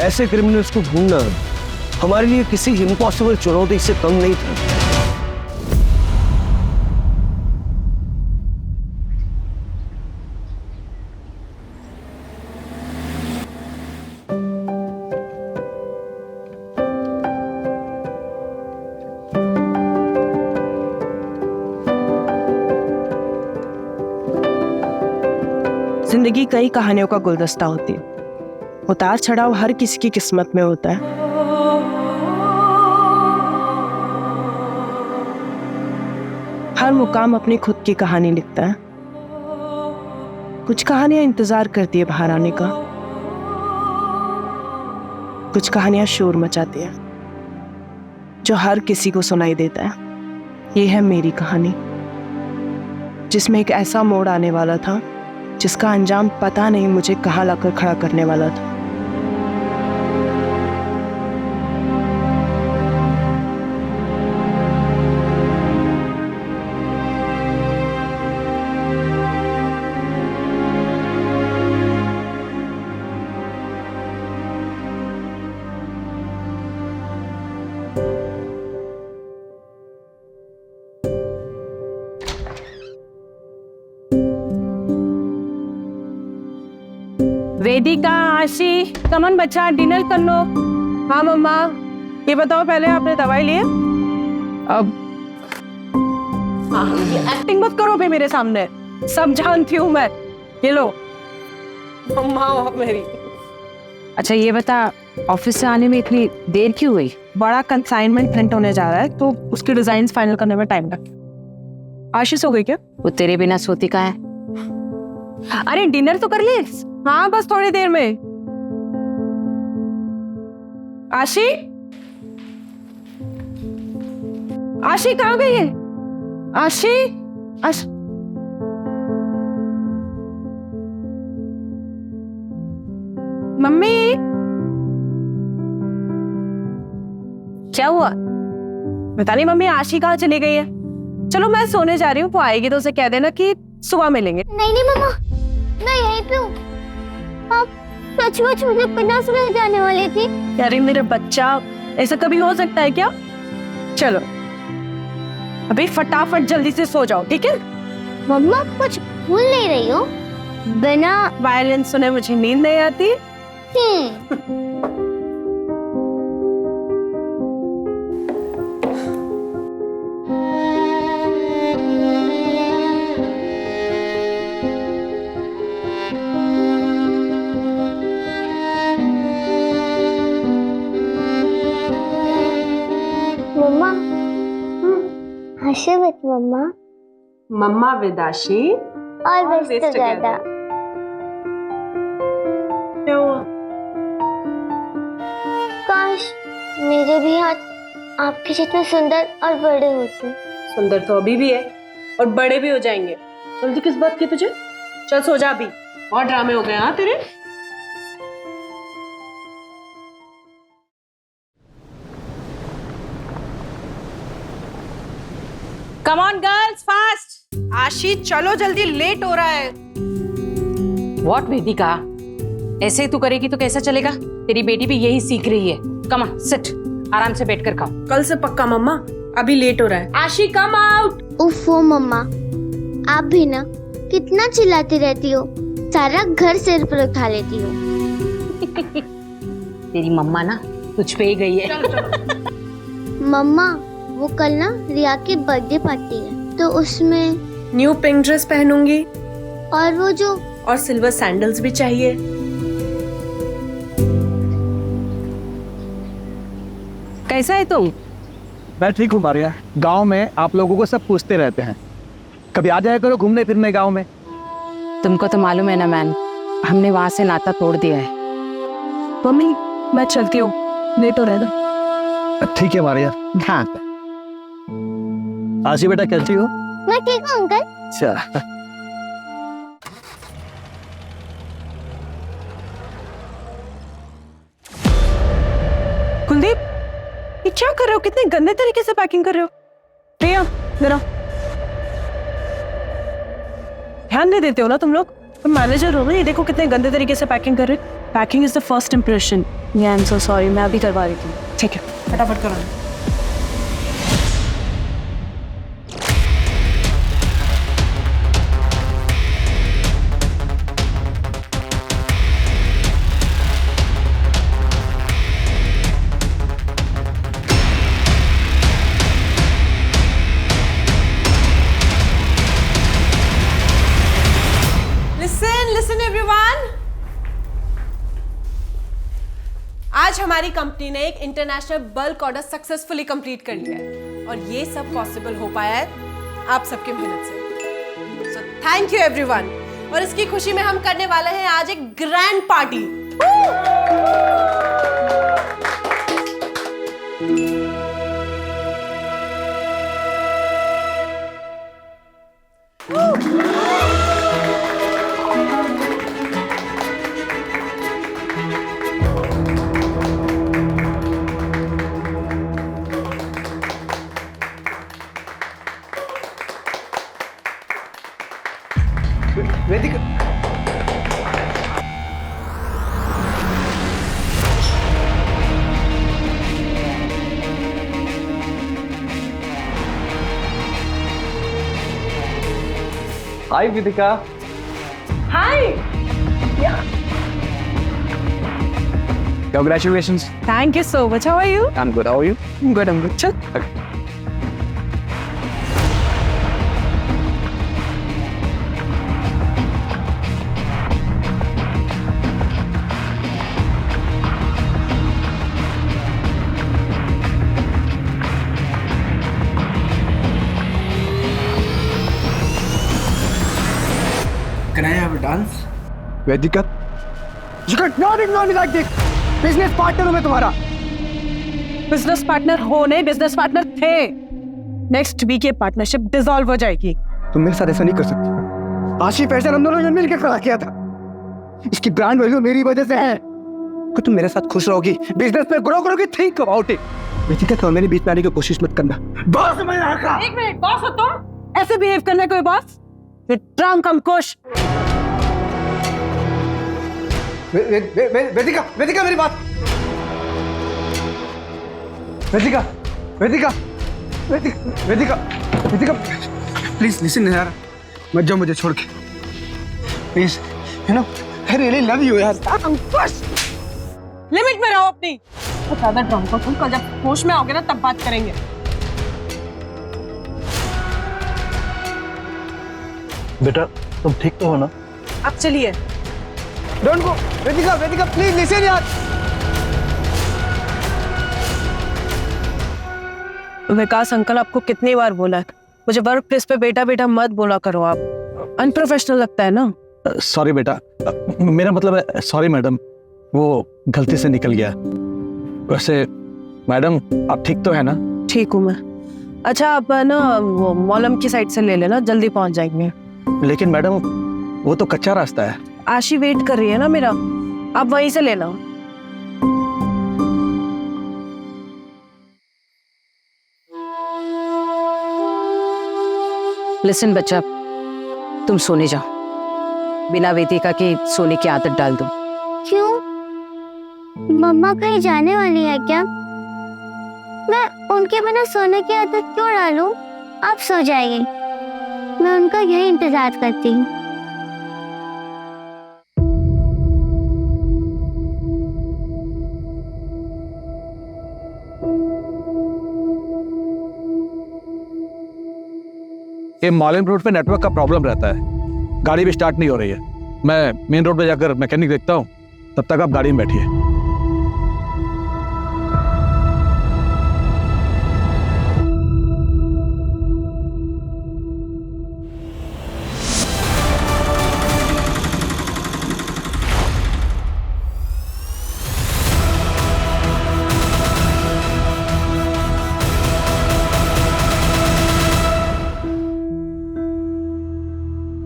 ऐसे क्रिमिनल्स को ढूंढना हमारे लिए किसी इम्पॉसिबल चुनौती से कम नहीं था। जिंदगी कई कहानियों का गुलदस्ता होती है। उतार चढ़ाव हर किसी की किस्मत में होता है। हर मुकाम अपनी खुद की कहानी लिखता है। कुछ कहानियां इंतजार करती है बाहर आने का, कुछ कहानियां शोर मचाती है जो हर किसी को सुनाई देता है। ये है मेरी कहानी, जिसमें एक ऐसा मोड़ आने वाला था जिसका अंजाम पता नहीं मुझे कहाँ लाकर खड़ा करने वाला था। वेदिका, आशी, कमन बच्चा डिनर कर लो। हाँ मम्मा, ये बताओ पहले आपने दवाई ली है? अब एक्टिंग मत करो भी मेरे सामने, सब जानती हूँ मैं। ये लो मम्मा हो मेरी। अच्छा ये बता, ऑफिस से आने में इतनी देर क्यों हुई? बड़ा कंसाइनमेंट प्रिंट होने जा रहा है तो उसके डिजाइन फाइनल करने में टाइम लगा। आशीष हो गई क्या? वो तेरे बिना सोती कहाँ है? अरे डिनर तो कर ली। हाँ बस थोड़ी देर में। आशी, आशी कहाँ गई है? आशी, आशी मम्मी क्या हुआ? पता नहीं मम्मी आशी कहाँ चली गई है। चलो मैं सोने जा रही हूँ, वो आएगी तो उसे कह देना कि सुबह मिलेंगे। नहीं नहीं मम्मा, मैं यहीं पे हूँ। आप सचमुच मुझे बिना सुने जाने वाली थी? अरे मेरा बच्चा, ऐसा कभी हो सकता है क्या? चलो अभी फटाफट जल्दी से सो जाओ, ठीक है? मम्मा कुछ भूल नहीं रही हो? बिना वायलिन सुने मुझे नींद नहीं आती। मम्मा हंसे मत मम्मा। मम्मा विदाशी ऑलवेज टुगेदर। क्या हुआ? काश मेरे भी हाथ आपके जितने सुंदर और बड़े होते। सुंदर तो अभी भी है और बड़े भी हो जाएंगे। जल्दी किस बात की तुझे? चल सो जा अभी, और ड्रामे हो गए हाँ तेरे। Come on girls, fast! आशी चलो जल्दी, लेट हो रहा है। व्हाट वेदिका, ऐसे ही तू करेगी तो कैसा चलेगा? तेरी बेटी भी यही सीख रही है। कम ऑन सिट, आराम से बैठकर खाओ। कल से पक्का मम्मा, अभी लेट हो रहा है। आशी कम आउट। उफ़ो मम्मा, आप भी ना कितना चिल्लाती रहती हो, सारा घर सिर पर उठा लेती हो। तेरी मम्मा ना तुझ पे ही गई है। मम्मा वो कल ना रिया की बर्थडे पार्टी है तो उसमें न्यू पिंक ड्रेस पहनूंगी और वो जो और सिल्वर सैंडल्स भी चाहिए। कैसा है तुम? मैं ठीक हूँ मारिया। गांव में आप लोगों को सब पूछते रहते हैं, कभी आ जाया करो घूमने फिरने गांव में। तुमको तो मालूम है ना मैन, हमने वहां से नाता तोड़ दिया है। मम्मी मैं चलती हूँ, लेट हो रहा है ना। ठीक है मारिया। हाँ आशी बेटा कैसी हो? मैं ठीक हूँ अंकल। अच्छा कुलदीप, ये क्या कर रहे हो? कितने गंदे तरीके से पैकिंग कर रहे हो। प्रिया जरा ध्यान नहीं देते हो ना तुम लोग? तुम मैनेजर हो ना, ये देखो कितने गंदे तरीके से पैकिंग कर रहे हो। Packing is the first impression. I am so sorry, मैं अभी करवा रही थी। ठीक है, फटाफट करो। Listen everyone. आज हमारी कंपनी ने एक international bulk order successfully complete कर लिया है और ये सब पॉसिबल हो पाया है आप सबके मेहनत से। So thank you everyone. और इसकी खुशी में हम करने वाले हैं आज एक grand party. Vedika, hi Vedika. Hi, Congratulations. Thank you so much. How are you? I'm good. How are you? Good, I am good. चल। Can I have a dance? Vedika, you cannot ignore me like this. Business partner हूं मैं तुम्हारा। Business partner हो नहीं, business partner थे। Next week ये partnership dissolve हो जाएगी। तुम मेरे साथ ऐसा नहीं कर सकती। आशी पैसे हम दोनों ने मिलकर खड़ा किया था। इसकी ब्रांड वैल्यू मेरी वजह से है। कि तुम मेरे साथ खुश रहोगी, बिजनेस में ग्रो करोगी, थिंक अबाउट इट। वेदिका, तुम मेरे बीच में आने की कोशिश मत करना। बॉस मैं आका। एक मिनट, बॉस हो तुम? ऐसे बिहेव करना है कोई बॉस? ट्रंक हम खुश। वेदिका, वेदिका मेरी बात। वेदिका, वेदिका, वेदिका, वेदिका, प्लीज लिसन यार, मत जाओ मुझे छोड़ के, please. You know I really love you यार। लिमिट में रहो अपनी। तो ज्यादा ड्रंक हो तुम, कल जब होश में आओगे ना तब बात करेंगे। बेटा तुम ठीक तो हो ना? अब चलिए। Don't go Vedika, Vedika please listen यार। विकास अंकल, आपको कितनी बार बोला है मुझे वर्क प्लेस पे बेटा बेटा मत बोला करो, आप अनप्रोफेशनल लगता है ना। सॉरी बेटा, मेरा मतलब है सॉरी मैडम, वो गलती से निकल गया। वैसे मैडम आप ठीक तो है ना? ठीक हूँ मैं। अच्छा आप ना वो मॉलम की साइड से ले लेना, जल्दी पहुंच जाएंगे। लेकिन मैडम वो तो कच्चा रास्ता है। आशी वेट कर रही है ना मेरा, आप वहीं से लेना। लिसन बच्चा, तुम सोने जाओ। बिना वेदिका के सोने की आदत डाल दो। क्यों? मम्मा कहीं जाने वाली है क्या? मैं उनके बिना सोने की आदत क्यों डालूं? आप सो जाएंगे, मैं उनका यही इंतजार करती हूँ। ये मॉलिन रोड पे नेटवर्क का प्रॉब्लम रहता है, गाड़ी भी स्टार्ट नहीं हो रही है। मैं मेन रोड पे जाकर मैकेनिक देखता हूँ, तब तक आप गाड़ी में बैठिए।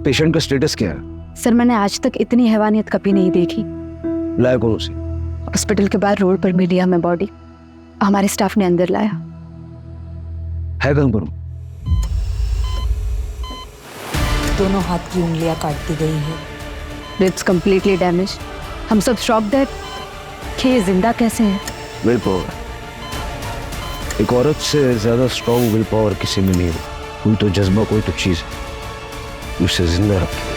पेशेंट का स्टेटस क्या है? सर मैंने आज तक इतनी हैवानियत कभी नहीं देखी। लाया कौन उसे? हॉस्पिटल के बाहर रोड पर मिली हमें बॉडी, हमारे स्टाफ ने अंदर लाया। है कहाँ पर? दोनों हाथ की उंगलियां काट दी गई है। Ribs completely damage. हम सब शॉक्ड है। कि ये जिंदा कैसे है? Will power. एक औरत से ज्यादा स्ट्रॉन्ग विल पावर किसी में नहीं है। कोई तो जज्बा, कोई तो चीज उसे जिंदा रखे।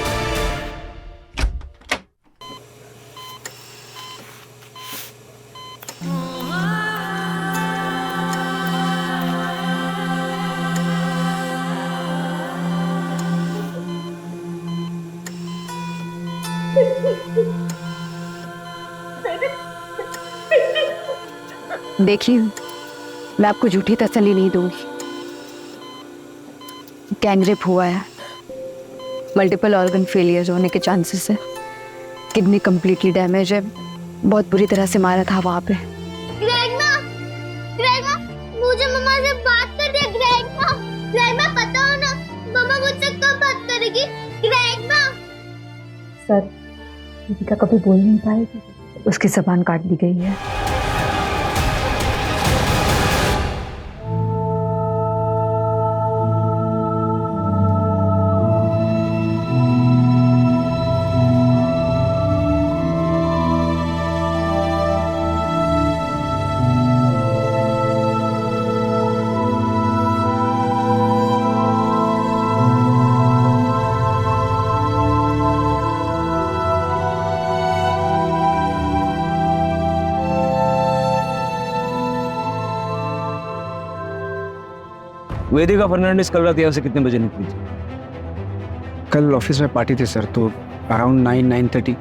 देखिए, मैं आपको झूठी तसल्ली नहीं दूंगी। गैंगरेप हुआ है, मल्टीपल ऑर्गन फेलियर होने के चांसेस है, किडनी कंप्लीटली डैमेज है, बहुत बुरी तरह से मारा था वहां पे। ग्रैंडमा, ग्रैंडमा, मुझे मम्मा से बात कर दे। ग्रैंडमा, ग्रैंडमा, पता हो ना मम्मा मुझसे कब बात करेगी? ग्रैंडमा। सर, दीपिका कभी बोल नहीं पाएगी, उसकी जबान काट दी गई है। वेदिका फर्नांडिस कल रात यहाँ से कितने बजे निकली थी? कल ऑफिस में पार्टी थी सर, तो अराउंड 9-9:30।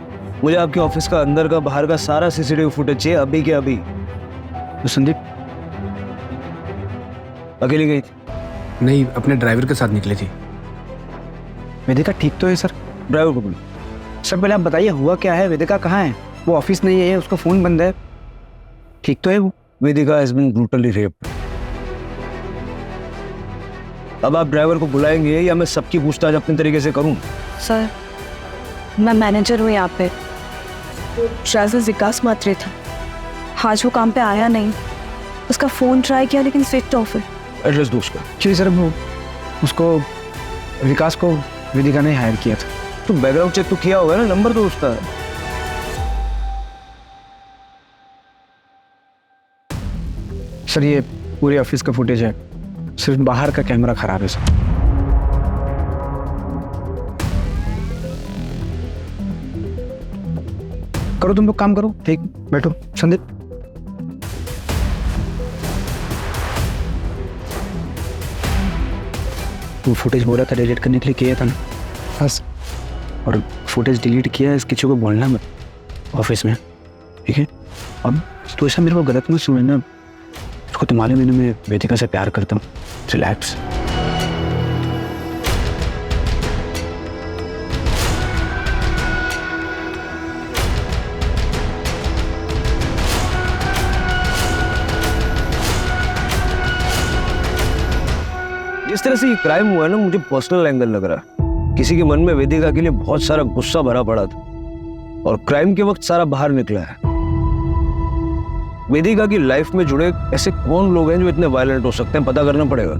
मुझे आपके ऑफिस का अंदर का बाहर का सारा सीसीटीवी फुटेज चाहिए, अभी के अभी। तो संदीप अकेली गई थी? नहीं, अपने ड्राइवर के साथ निकली थी। वेदिका ठीक तो है सर? ड्राइवर को बोलो। सर पहले आप बताइए हुआ क्या है? वेदिका कहाँ है? वो ऑफिस नहीं है, उसका फोन बंद है। ठीक तो है वो? वेदिका हैज बीन ब्रूटली रेप्ड। अब आप ड्राइवर को बुलाएंगे या मैं सबकी पूछताछ अपने तरीके से करूं? सर, मैं मैनेजर हूँ यहाँ पे। ड्राइवर विकास मात्रे था, आज वो काम पे आया नहीं। उसका फोन ट्राई किया लेकिन स्विच ऑफ है। एड्रेस दो उसका। जी सर, वो उसको विकास को वेदिका ने हायर किया था। तो बैकग्राउंड चेक तो किया होगा ना, नंबर दो उसका। सर ये पूरे ऑफिस का फुटेज है, सिर्फ बाहर का कैमरा खराब है सर। करो तुम लोग काम करो, ठीक बैठो। संदीप वो फुटेज बोला था डिलीट करने के लिए, किया था ना? बस। और फुटेज डिलीट किया है, इस किसी को बोलना मत ऑफिस में, ठीक है? अब तो ऐसा मेरे को गलत मत सुनना। उसको तो मालूम है मैं वेदिका से प्यार करता हूँ। रिलैक्स। जिस तरह से ये क्राइम हुआ है ना, मुझे पर्सनल एंगल लग रहा है। किसी के मन में वेदिका के लिए बहुत सारा गुस्सा भरा पड़ा था और क्राइम के वक्त सारा बाहर निकला है। वेदिका की लाइफ में जुड़े ऐसे कौन लोग हैं जो इतने वायलेंट हो सकते हैं, पता करना पड़ेगा।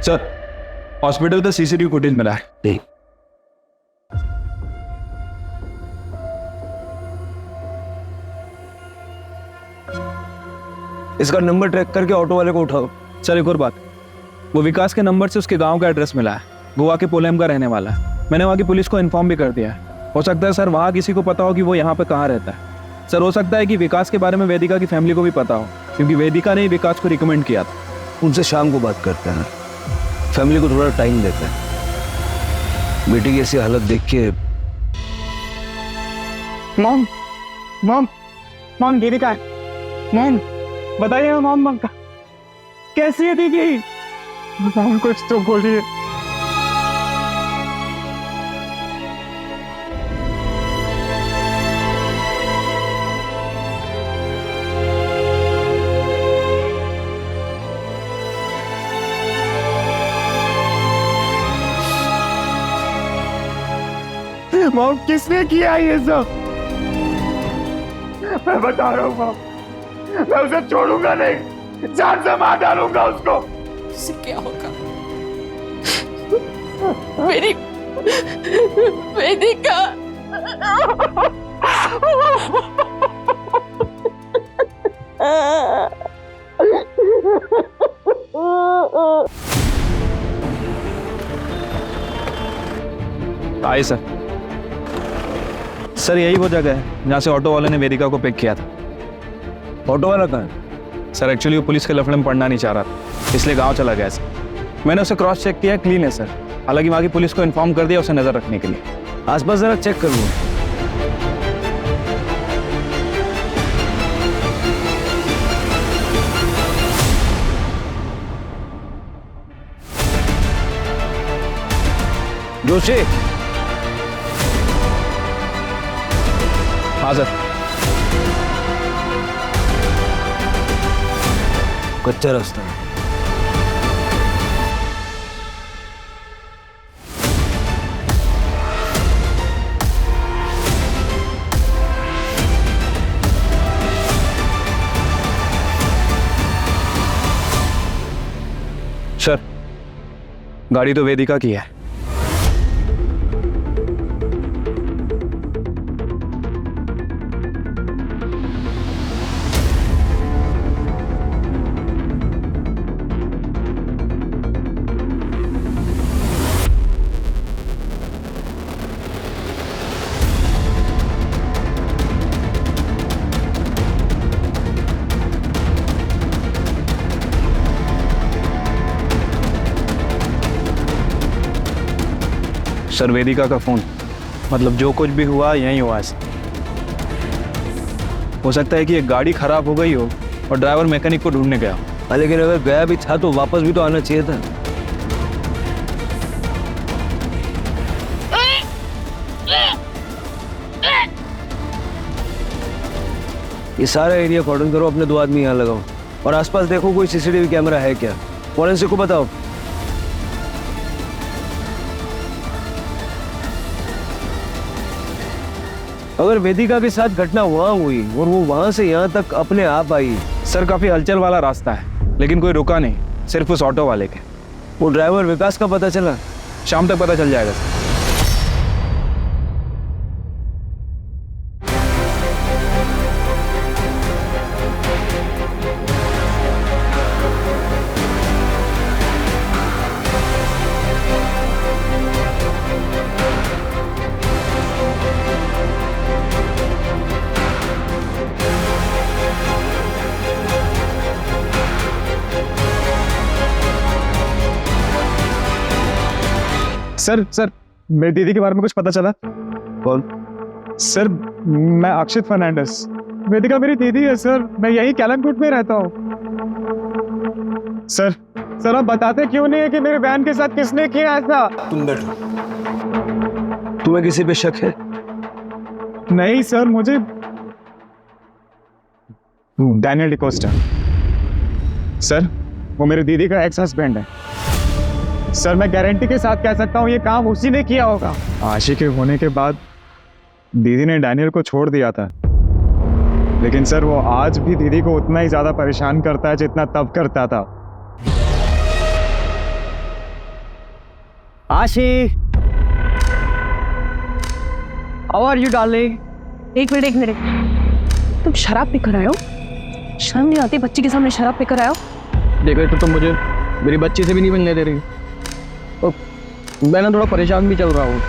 सर, हॉस्पिटल का सीसीटीवी फुटेज मिला है। ठीक। इसका नंबर ट्रैक करके ऑटो वाले को उठाओ। सर एक और बात, वो विकास के नंबर से उसके गांव का एड्रेस मिला है। गोवा के पोलेम का रहने वाला है। मैंने वहाँ की पुलिस को इन्फॉर्म भी कर दिया है। हो सकता है सर वहाँ किसी को पता हो कि वो यहाँ पे कहाँ रहता है। सर हो सकता है कि विकास के बारे में वेदिका की फैमिली को भी पता हो, क्योंकि वेदिका ने ही विकास को रिकमेंड किया था। उनसे शाम को बात करते हैं, फैमिली को थोड़ा टाइम देते हैं। बेटी की ऐसी हालत देख के। मॉम मॉम मॉम दीदी का मॉम बताइए मॉम कैसी है दीदी? मॉम कुछ तो बोलिए। मॉम किसने किया ये सब? मैं बता रहा हूँ माँ, मैं उसे छोड़ूंगा नहीं, जान से मार डालूंगा उसको। उससे क्या होगा? मेरी वेदिका। आइए सर। सर यही वो जगह है जहाँ से ऑटो वाले ने वेदिका को पिक किया था। ऑटो वाला कहाँ है? सर एक्चुअली वो पुलिस के लफड़े में पड़ना नहीं चाह रहा था, इसलिए गांव चला गया सर। मैंने उसे क्रॉस चेक किया, क्लीन है सर। हालांकि वहाँ की पुलिस को इन्फॉर्म कर दिया उसे नजर रखने के लिए। आसपास जरा चेक कर लो। जोशी। हाँ सर। कच्चा रास्ता है। सर गाड़ी तो वेदिका की है। सर वेदिका का फोन, मतलब जो कुछ भी हुआ यहीं हुआ है। हो सकता है कि एक गाड़ी खराब हो गई हो और ड्राइवर मैकेनिक को ढूंढने गया हो। लेकिन अगर गया भी था तो वापस भी तो आना चाहिए था। ये सारा एरिया कॉर्डन करो, अपने 2 आदमी यहाँ लगाओ और आसपास देखो कोई सीसीटीवी कैमरा है क्या। फॉरेंसिक को बताओ। अगर वेदिका के साथ घटना वहां हुई और वो वहां से यहाँ तक अपने आप आई। सर काफी हलचल वाला रास्ता है, लेकिन कोई रुका नहीं, सिर्फ उस ऑटो वाले के। वो ड्राइवर विकास का पता चला? शाम तक पता चल जाएगा सर। सर मेरी दीदी के बारे में कुछ पता चला? कौन? सर मैं अक्षित फर्नांडिस। वेदिका मेरी दीदी है सर, मैं यही कैलमकोट में रहता हूँ। सर आप बताते क्यों नहीं है कि मेरे बहन के साथ किसने किया ऐसा? तुम बैठो। तुम्हें किसी पे शक है? नहीं सर, मुझे डैनियल डिकोस्टा। सर वो मेरी दीदी का एक्स हस्बैंड है। सर मैं गारंटी के साथ कह सकता हूँ ये काम उसी ने किया होगा। आशी के होने के बाद दीदी ने डैनियल को छोड़ दिया था, लेकिन सर वो आज भी दीदी को उतना ही ज्यादा परेशान करता है जितना तब करता था। आशी, हाउ आर यू डार्लिंग? एक मिनट, तुम शराब पीकर आए हो? शर्म नहीं आती बच्ची के सामने शराब पीकर आए हो? देखो तो तुम मुझे मेरी बच्ची से भी नहीं मिलने दे रही और मैं ना थोड़ा परेशान भी चल रहा हूँ।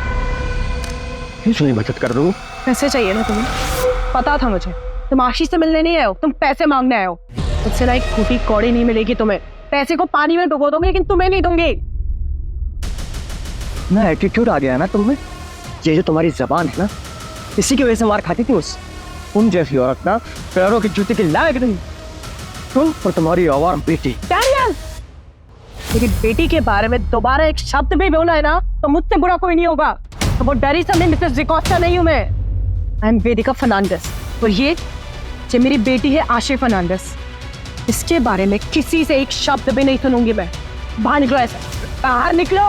इसलिए बचत कर रहा हूँ। पैसे चाहिए ना तुम्हें? पता था मुझे तुम आशीष से मिलने नहीं आए हो, तुम पैसे मांगने आए हो। उससे ना एक फूटी कौड़ी नहीं मिलेगी तुम्हें। पैसे को पानी में डुबो दोगे लेकिन तुम्हें नहीं दूंगी। ना एटीट्यूड आ गया ना तुम्हें। ये जो तुम्हारी जबान है ना, इसी की वजह से मार खाती थी उन जैसी औरत ना पैरों की जूते की लायक नहीं। तुम और तुम्हारी आवारा बेटी। डैनियल, मेरी बेटी के बारे में दोबारा एक शब्द भी बोला है ना तो मुझसे बुरा कोई नहीं होगा। तो वो डरी समझे मिसेस डिकोस्टा नहीं हूं मैं। आई एम वेदिका फर्नांडिस और ये मेरी बेटी है आशी फर्नांडिस। इसके बारे में किसी से एक शब्द भी नहीं सुनूंगी मैं। बाहर निकलो, ऐसा बाहर निकलो।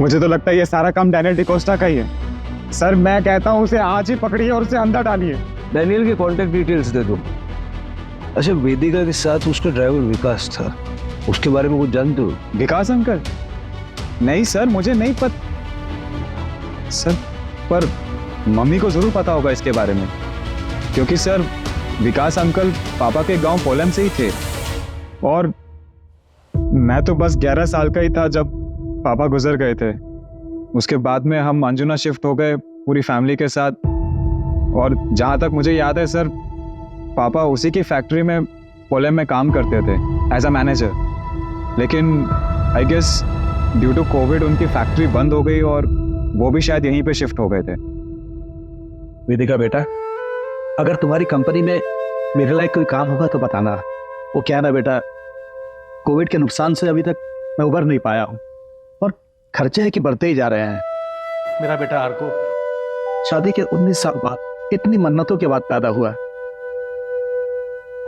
मुझे तो लगता है ये सारा काम डैनियल डिकोस्टा का ही है। सर मैं कहता हूँ उसे आज ही पकड़िए और उसे अंदर डालिए। डैनियल के कॉन्टेक्ट डिटेल्स दे दो। अच्छा, वेदिका के साथ उसका ड्राइवर विकास था, उसके बारे में कुछ जानते हो? विकास अंकल? नहीं सर, मुझे नहीं पता सर, पर मम्मी को जरूर पता होगा इसके बारे में, क्योंकि सर विकास अंकल पापा के गांव पोलैंड से ही थे और मैं तो बस 11 साल का ही था जब पापा गुजर गए थे। उसके बाद में हम अंजुना शिफ्ट हो गए पूरी फैमिली के साथ, और जहाँ तक मुझे याद है सर, पापा उसी की फैक्ट्री में पोलैंड में काम करते थे एज अ मैनेजर। लेकिन I guess due to COVID उनकी फैक्ट्री बंद हो गई और वो भी शायद यहीं पे शिफ्ट हो गए थे। वेदिका बेटा, अगर तुम्हारी कंपनी में मेरे लायक कोई काम होगा तो बताना। वो क्या ना बेटा, कोविड के नुकसान से अभी तक मैं उबर नहीं पाया हूँ और खर्चे है कि बढ़ते ही जा रहे हैं। मेरा बेटा आर्को शादी के 19 साल बाद इतनी मन्नतों के बाद पैदा हुआ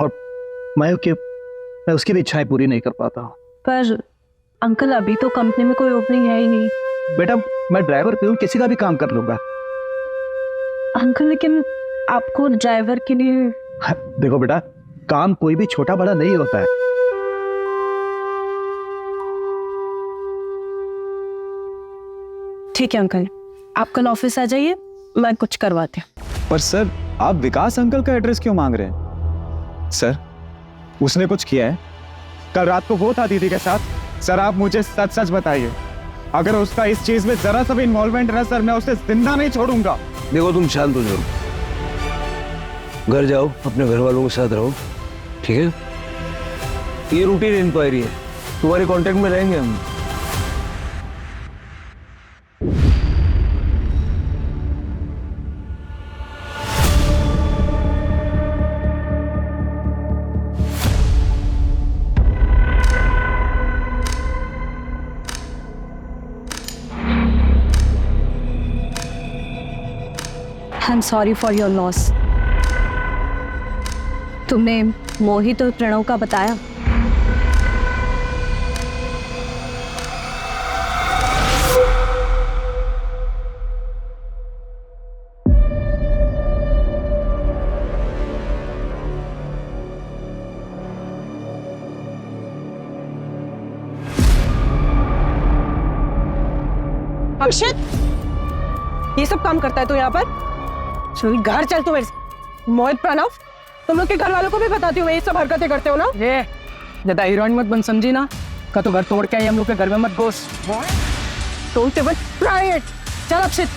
और मैं उसकी भी इच्छाएं पूरी नहीं कर पाता हूँ। पर अंकल, अभी तो कंपनी में कोई ओपनिंग है ही नहीं। बेटा मैं ड्राइवर पे हूँ, किसी का भी काम कर लूंगा। अंकल, लेकिन आपको ड्राइवर के लिए... देखो बेटा, काम कोई भी छोटा बड़ा नहीं होता है। ठीक है अंकल, आप कल ऑफिस आ जाइए, मैं कुछ करवाती हूँ। पर सर आप विकास अंकल का एड्रेस क्यों मांग रहे हैं? सर उसने कुछ किया है? कल रात को वो था दीदी के साथ। सर आप मुझे सच सच बताइए, अगर उसका इस चीज में जरा सा भी इन्वॉल्वमेंट है सर, मैं उसे जिंदा नहीं छोड़ूंगा। देखो तुम शांत हो जाओ, घर जाओ, अपने घर वालों के साथ रहो, ठीक है? ये रूटीन इंक्वायरी है, तुम्हारे कांटेक्ट में रहेंगे हम। आई am sorry for your loss. तुमने मोहित और प्रणव का बताया? अक्षित, ये सब काम करता है तू यहाँ पर? चल घर चल तू मेरे से। मोहित, प्रणव, तुम लोग के घर वालों को भी बताती हूँ ये सब हरकतें करते हो ना? ये ज्यादा हीरोइन मत बन, समझी ना? का तो घर तोड़ के आई, हम लोग के घर में मत घुस। तोड़ते बन प्राइवेट। चल अक्षित।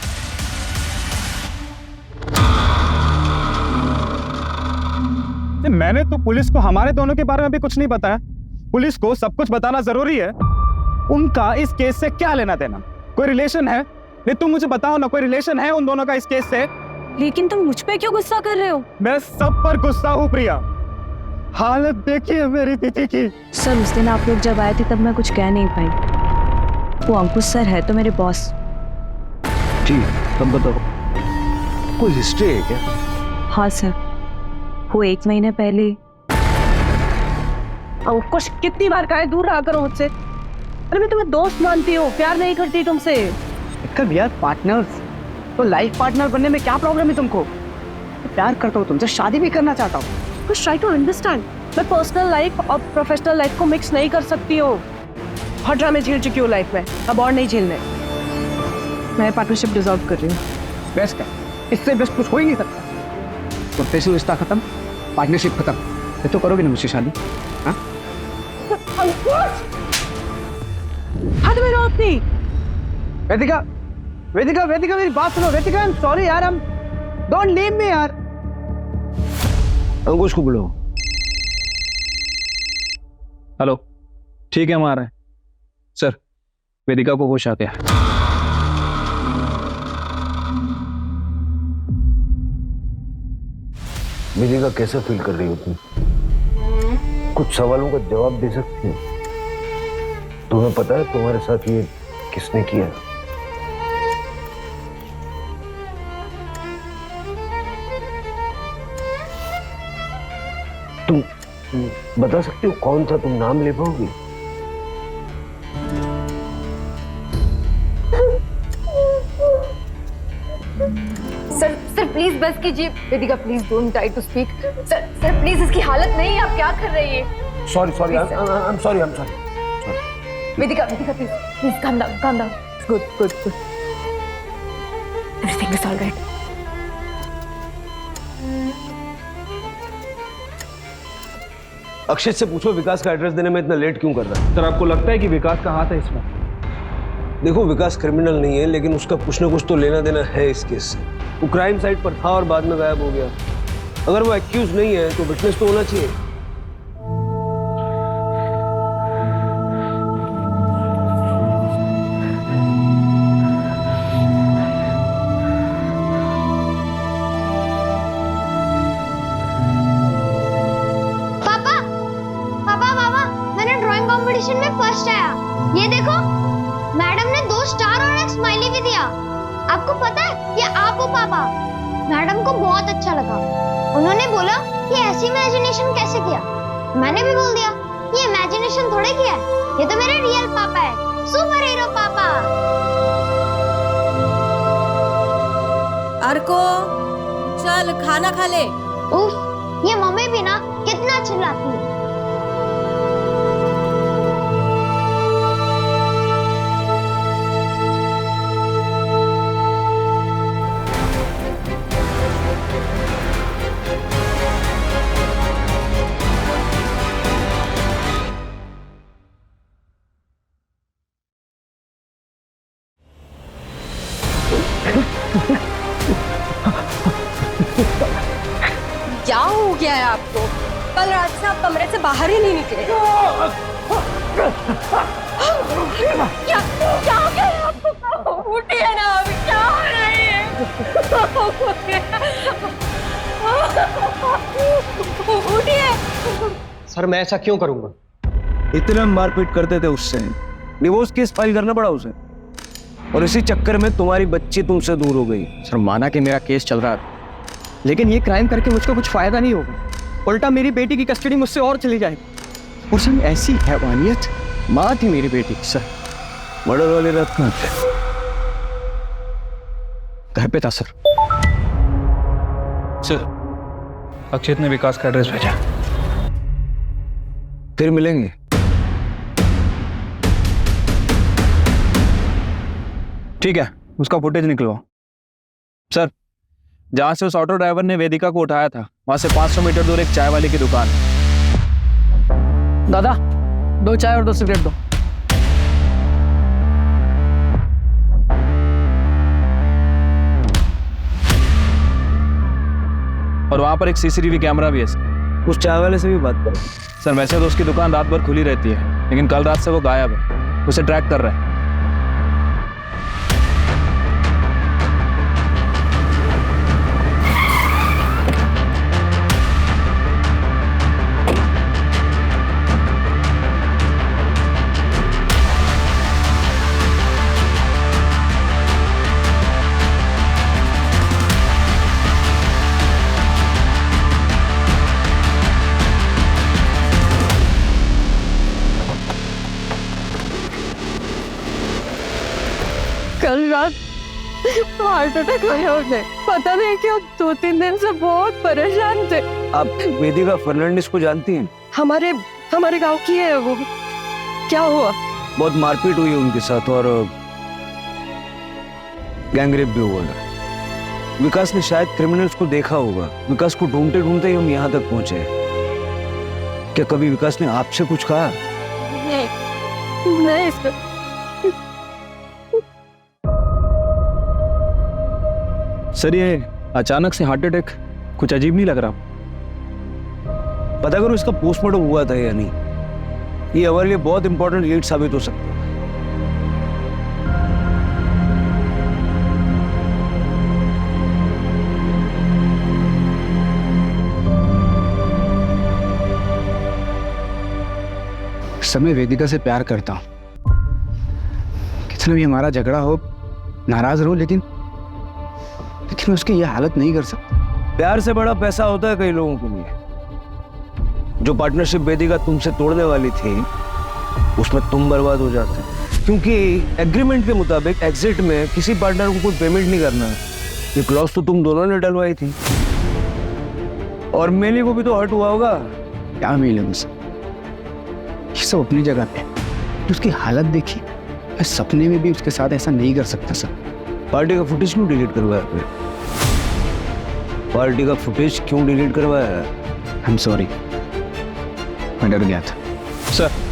मैंने तो पुलिस को हमारे दोनों के बारे में भी कुछ नहीं बताया। पुलिस को सब कुछ बताना जरूरी है। उनका इस केस से क्या लेना देना? कोई रिलेशन है? नहीं तुम मुझे बताओ ना, कोई रिलेशन है उन दोनों का इस केस से? लेकिन तुम मुझ पे क्यों गुस्सा कर रहे हो? मैं सब पर गुस्सा हूँ प्रिया। हालत देखिए मेरी दीदी की। सर उस दिन आप लोग जब आए थे तब मैं कुछ कह नहीं पाई। वो अंकुश सर है तो मेरे बॉस। ठीक, तब बताओ, कोई हिस्ट्री है क्या? हाँ सर, वो 1 महीने पहले। अंकुश कितनी बार कहा है दूर रहा करो मुझसे। अरे मैं तुम्हें दोस्त मानती हूँ, प्यार नहीं करती तुमसे। यार पार्टनर्स तो लाइफ पार्टनर बनने में क्या प्रॉब्लम है तुमको? तो प्यार करता हूँ तुमसे, शादी भी करना चाहता हूँ। कुछ ट्राई टू अंडरस्टैंड। मैं पर्सनल लाइफ और प्रोफेशनल लाइफ को मिक्स नहीं कर सकती हूँ। हर ड्रामे झेल चुकी हूँ लाइफ में, अब और नहीं झेलने। मैं पार्टनरशिप डिजॉल्व कर रही हूँ। बेस्ट है, इससे बेस्ट कुछ हो ही नहीं सकता। प्रोफेशनल रिश्ता खत्म, पार्टनरशिप खत्म। ये तो करोगे ना मुझसे शादी? हाँ? हाथ में रो अपनी। वेदिका, वेदिका, वेदिका मेरी बात सुनो। वेदिका, आई एम सॉरी यार, हम डोंट लीव मी यार। अंकुश को बुलाओ। हेलो, ठीक है, हम आ रहे हैं। सर वेदिका को होश आ गया। वेदिका कैसा फील कर रही हो तुम? कुछ सवालों का जवाब दे सकती हो? तुम्हें पता है तुम्हारे साथ ये किसने किया? तुम बता सकती हो कौन था? तुम नाम ले पाओगी? बस कीजिए। Vedika please don't try to speak. Sir sir please, इसकी हालत नहीं है, आप क्या कर रही है? Sorry I am sorry Vedika Vedika please please calm down. Good. Everything is all right. Akshit से पूछो विकास का एड्रेस देने में इतना लेट क्यों कर रहा है। सर आपको लगता है कि विकास का हाथ है इसमें? देखो विकास क्रिमिनल नहीं है, लेकिन उसका कुछ ना कुछ तो लेना देना है इस केस से। वो क्राइम साइट पर था और बाद में गायब हो गया। अगर वो एक्यूज नहीं है तो विटनेस तो होना चाहिए। कंपटीशन में फर्स्ट आया। ये देखो, मैडम ने 2 स्टार और एक स्माइली भी दिया। आपको पता है ये आप हो पापा। मैडम को बहुत अच्छा लगा। उन्होंने बोला कि ऐसी इमेजिनेशन कैसे किया। मैंने भी बोल दिया ये इमेजिनेशन थोड़े किया है, ये तो मेरे रियल पापा है, सुपर हीरो पापा। अर्को चल खाना खा ले। उफ, ये मम्मी भी ना कितना चिल्लाती है। क्या हो गया है आपको? कल रात से आप कमरे से बाहर ही नहीं निकले। क्या क्या हो गया है आपको? उठिए ना, अभी क्या हो रही है? उठिए। सर मैं ऐसा क्यों करूंगा? इतना मारपीट करते थे उससे, डिवोर्स केस फाइल करना पड़ा उसे, और इसी चक्कर में तुम्हारी बच्ची तुमसे दूर हो गई। सर माना कि मेरा केस चल रहा था, लेकिन ये क्राइम करके मुझको कुछ फायदा नहीं होगा। उल्टा मेरी बेटी की कस्टडी मुझसे और चली जाएगी। और सर ऐसी हैवानियत, माँ थी मेरी बेटी। सर मर्डर वाली रात कहाँ थे? घर पे था सर। सर अक्षित ने विकास का एड्रेस भेजा। फिर मिलेंगे। ठीक है, उसका फुटेज निकलवाओ। सर जहां से उस ऑटो ड्राइवर ने वेदिका को उठाया था, वहां से 500 मीटर दूर एक चाय वाले की दुकान। दादा 2 चाय और 2 सिगरेट दो। और वहां पर एक सीसीटीवी कैमरा भी है सर। उस चाय वाले से भी बात करो। सर वैसे तो उसकी दुकान रात भर खुली रहती है, लेकिन कल रात से वो गायब है। उसे ट्रैक कर रहे हैं। कल रात हार्ट अटैक आया उन्हें। पता नहीं क्यों 2-3 दिन से बहुत परेशान थे। आप वेदिका फर्नांडिस को जानती हैं? हमारे गांव की है वो। क्या हुआ? बहुत मारपीट हुई उनके साथ और गैंगरेप भी हुआ है। विकास ने शायद क्रिमिनल्स को देखा होगा। विकास को ढूंढते ढूंढते ही हम यहाँ तक पहुंचे। क्या कभी विकास ने आपसे कुछ कहा? नहीं सर। सर ये अचानक से हार्ट अटैक कुछ अजीब नहीं लग रहा? पता करो इसका पोस्टमार्टम हुआ था या नहीं। ये हमारे लिए बहुत इंपॉर्टेंट लीड साबित हो सकता है। सर मैं वेदिका से प्यार करता हूँ। कितना भी हमारा झगड़ा हो, नाराज रहूं, लेकिन मैं उसकी यह हालत नहीं कर सकता। प्यार से बड़ा पैसा होता है कई लोगों के लिए। जो पार्टनरशिप वेदिका तुमसे तोड़ने वाली थी, उसमें तुम बर्बाद हो जाते, क्योंकि एग्रीमेंट के मुताबिक एग्जिट में किसी पार्टनर को कोई पेमेंट नहीं करना है। ये क्लॉज तो तुम दोनों ने डलवाई थी, और मेली को भी तो हर्ट हुआ होगा। क्या मिले मुझसे, ये सब अपनी जगह पे। तो उसकी हालत देखी, मैं सपने में भी उसके साथ ऐसा नहीं कर सकता सर। पार्टी का फुटेज क्यों डिलीट करवाया फिर? पार्टी का फुटेज क्यों डिलीट करवाया? आई एम सॉरी, मैं डर गया था सर।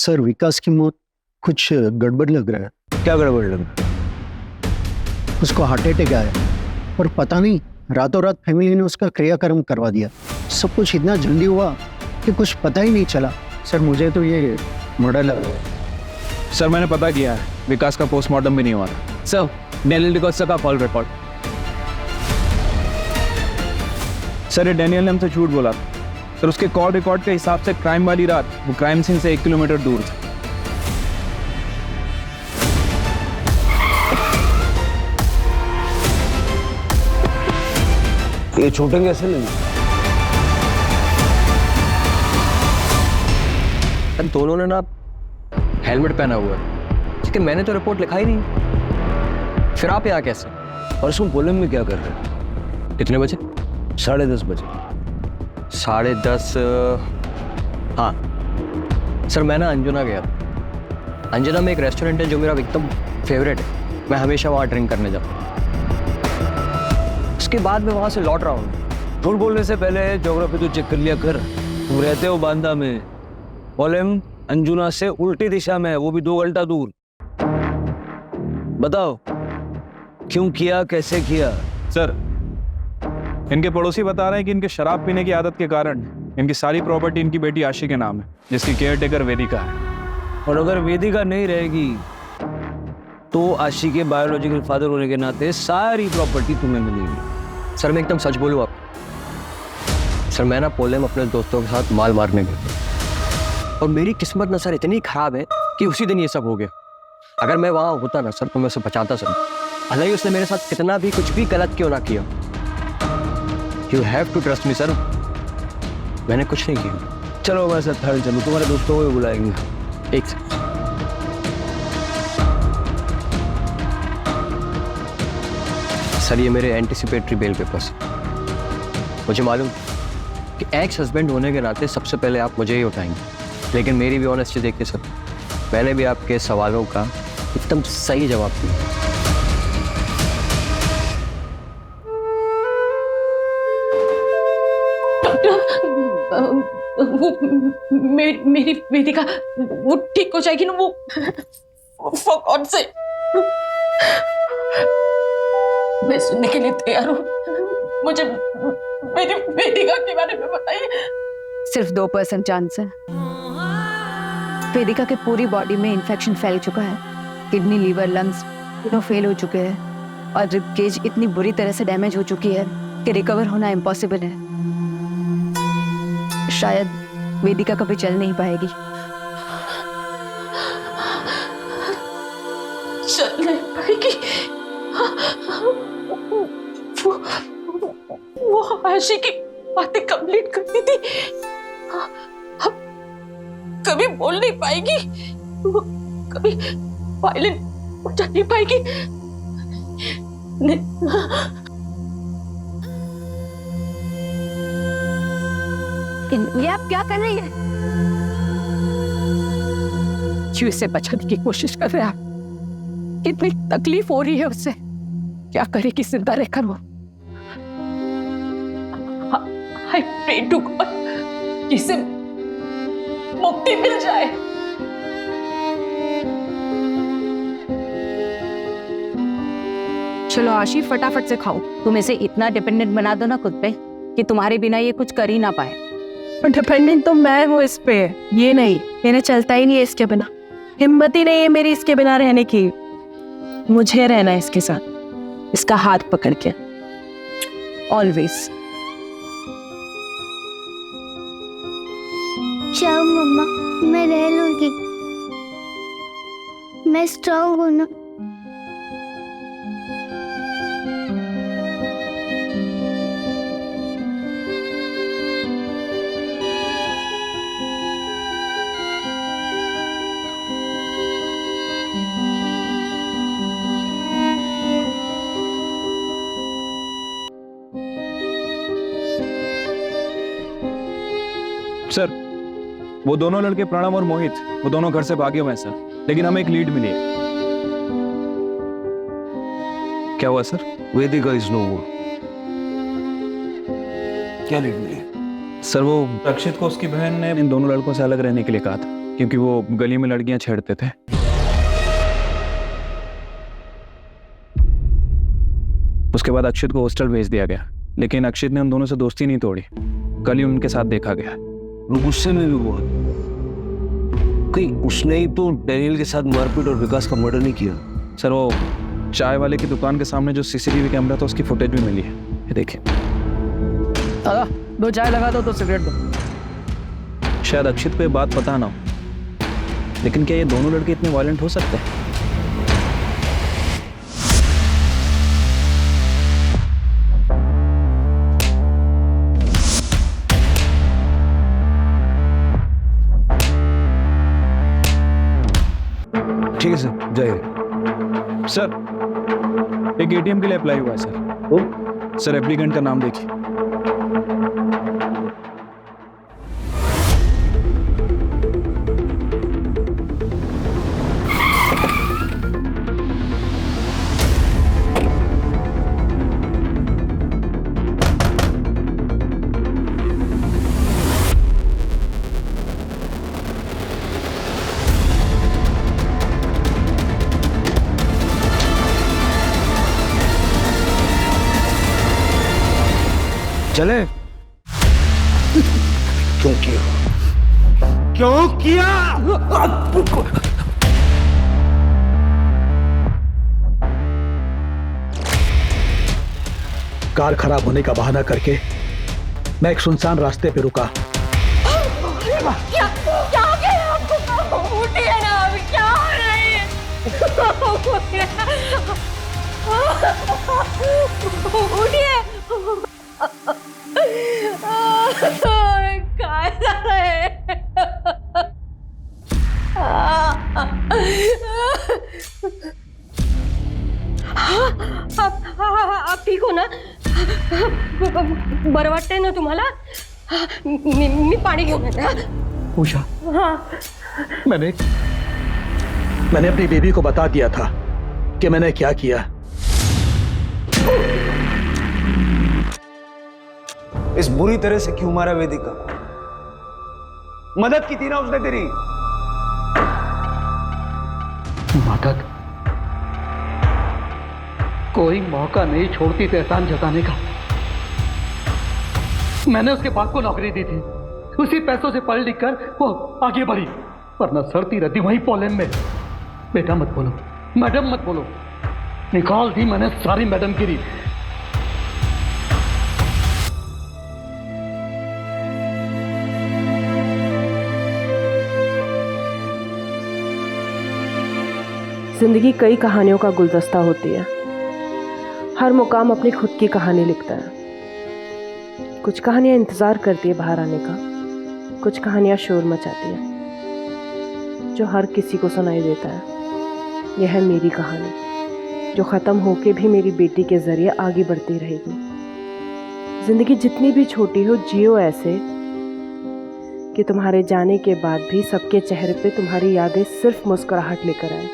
सर, विकास की मौत कुछ गड़बड़ लग रहा है। क्या गड़बड़ लग रहा? उसको हार्ट अटैक आया और पता नहीं रातों रात फैमिली ने उसका क्रियाक्रम करवा दिया। सब कुछ इतना जल्दी हुआ कि कुछ पता ही नहीं चला। सर, मुझे तो ये मर्डर लग रहा है। सर मैंने पता किया है, विकास का पोस्टमार्टम भी नहीं हुआ था। सर, डैनियल डिकोस्टा का कॉल रिकॉर्ड। सर, ये डैनियल ने हमसे झूठ बोला था। सर, उसके कॉल रिकॉर्ड के हिसाब से क्राइम वाली रात वो क्राइम सीन से 1 किलोमीटर दूर था। ये चोटें कैसे लगी? दोनों ने ना हेलमेट पहना हुआ है, लेकिन मैंने तो रिपोर्ट लिखा ही नहीं। फिर आप यहाँ कैसे? और उसमें पोलम में क्या कर रहे हैं? कितने बजे? 10:30 बजे। 10:30। हाँ सर, मैं ना अंजुना गया था। अंजुना में एक रेस्टोरेंट है जो मेरा एकदम फेवरेट है। मैं हमेशा वहाँ ड्रिंक करने जाता हूँ। उसके बाद मैं वहाँ से लौट रहा हूँ। झूठ बोलने से पहले ज्योग्राफी तो चेक कर लिया कर। तुम रहते हो बांदा में, पोलम अंजुना से उल्टी दिशा में है, वो भी 2 घंटा दूर। बताओ क्यों किया, कैसे किया? सर, इनके पड़ोसी बता रहे हैं कि इनके शराब पीने की आदत के कारण इनकी सारी प्रॉपर्टी इनकी बेटी आशी के नाम है, जिसकी केयरटेकर वेदिका है। और अगर वेदिका नहीं रहेगी तो आशी के बायोलॉजिकल फादर होने के नाते सारी प्रॉपर्टी तुम्हें मिलेगी। सर, मैं एकदम सच बोलूँ आप, सर मैं ना पोलम अपने दोस्तों के साथ माल मारने गया और मेरी किस्मत ना सर इतनी खराब है कि उसी दिन ये सब हो गया। अगर मैं वहाँ होता ना सर तो मैं उसे बचाता सर। हालांकि उसने मेरे साथ कितना भी कुछ भी गलत क्यों ना किया। You have to trust me sir, मैंने कुछ नहीं किया। चलो मैं सर थर्ड चलूँ, तुम्हारे दोस्तों को भी बुलाएंगे। एक सेकंड। सर, ये मेरे एंटिसिपेटरी बेल पेपर्स। मुझे मालूम कि एक्स हस्बैंड होने के नाते सबसे पहले आप मुझे ही उठाएंगे, लेकिन मेरी भी ऑनेस्टी देखिए सर, मैंने भी आपके सवालों का एकदम सही जवाब दिया। वो मेरी वेदिका वो ठीक हो जाएगी ना? वो for God से मैं सुनने के लिए तैयार हूँ। मुझे मेरी वेदिका के बारे में बताइए। सिर्फ 2% चांस है। वेदिका के पूरी बॉडी में इन्फेक्शन फैल चुका है। किडनी, लीवर, लंग्स तीनों फेल हो चुके हैं और रिब केज इतनी बुरी तरह से डैमेज हो चुकी है कि रिकवर होना इम्पॉसिबल है। शायद वेदिका कभी चल नहीं पाएगी। चल नहीं पाएगी? वो आशी की बातें कंप्लीट करती थी, अब कभी बोल नहीं पाएगी, वो कभी वायलेंट हो जा नहीं पाएगी। ये आप क्या कर रही है? क्यों इसे बचाने की कोशिश कर रहे हैं आप? कितनी तकलीफ हो रही है उससे, क्या करेगी जिंदा रहकर वो? I pray to God कि इसे मुक्ति मिल जाए। चलो आशी, फटाफट से खाओ। तुम इसे इतना डिपेंडेंट बना दो ना खुद पे कि तुम्हारे बिना ये कुछ कर ही ना पाए। डिपेंडेंट तो मैं हूँ इस पे, ये नहीं। मैंने चलता ही नहीं है इसके बिना, हिम्मत ही नहीं है मेरी इसके बिना रहने की। मुझे रहना है इसके साथ, इसका हाथ पकड़ के ऑलवेज। जाओ मम्मा, मैं रह लूंगी, मैं स्ट्रांग हूँ ना। सर वो दोनों लड़के प्रणव और मोहित वो दोनों घर से भागे हुए हैं सर, लेकिन हमें एक लीड मिली है। क्या हुआ सर? वेदिका इज नो मोर। क्या लीड मिली? सर वो रक्षित को उसकी बहन ने इन दोनों लड़कों से अलग रहने के लिए कहा था, क्योंकि वो गली में लड़कियां छेड़ते थे। उसके बाद अक्षित को हॉस्टल भेज दिया गया, लेकिन अक्षित ने उन दोनों से दोस्ती नहीं तोड़ी। कल ही उनके साथ देखा गया। वो गुस्से में भी बहुत। कहीं उसने ही तो डैनियल के साथ मारपीट और विकास का मर्डर नहीं किया? सर वो चाय वाले की दुकान के सामने जो सीसीटीवी कैमरा था उसकी फुटेज भी मिली है, ये देखिए। दादा 2 चाय लगा दो, 2 सिगरेट दो। शायद अक्षित को ये बात पता ना हो, लेकिन क्या ये दोनों लड़के इतने वायलेंट हो सकते हैं? ठीक है सर, जाइए। सर एक एटीएम के लिए अप्लाई हुआ है सर। सर एप्लीकेंट का नाम देखिए। चले? क्यों किया? क्यों किया? कार खराब होने का बहाना करके मैं एक सुनसान रास्ते पे रुका। क्या हो गया आपको? उठिए ना, अभी क्या हो रहा है? उठिए। आप ठीक हो ना? बरं वाटतंय ना तुम्हाला? मी पाणी घेऊन येते. उषा, हाँ, मैंने अपनी बेबी को बता दिया था कि मैंने क्या किया। इस बुरी तरह से क्यों मारा वेदिका? मदद की थी ना उसने तेरी। मदद? कोई मौका नहीं छोड़ती थी एहसान जताने का। मैंने उसके बाप को नौकरी दी थी, उसी पैसों से पढ़ लिख कर वो आगे बढ़ी, वरना सड़ती रहती वहीं पोलैंड में। बेटा मत बोलो, मैडम मत बोलो, निकाल दी मैंने सारी मैडम गिरी। जिंदगी कई कहानियों का गुलदस्ता होती है। हर मुकाम अपनी खुद की कहानी लिखता है। कुछ कहानियां इंतजार करती है बाहर आने का, कुछ कहानियां शोर मचाती है जो हर किसी को सुनाई देता है। यह है मेरी कहानी, जो ख़त्म होके भी मेरी बेटी के जरिए आगे बढ़ती रहेगी। जिंदगी जितनी भी छोटी हो, जियो ऐसे कि तुम्हारे जाने के बाद भी सबके चेहरे पे तुम्हारी यादें सिर्फ मुस्कुराहट लेकर आए।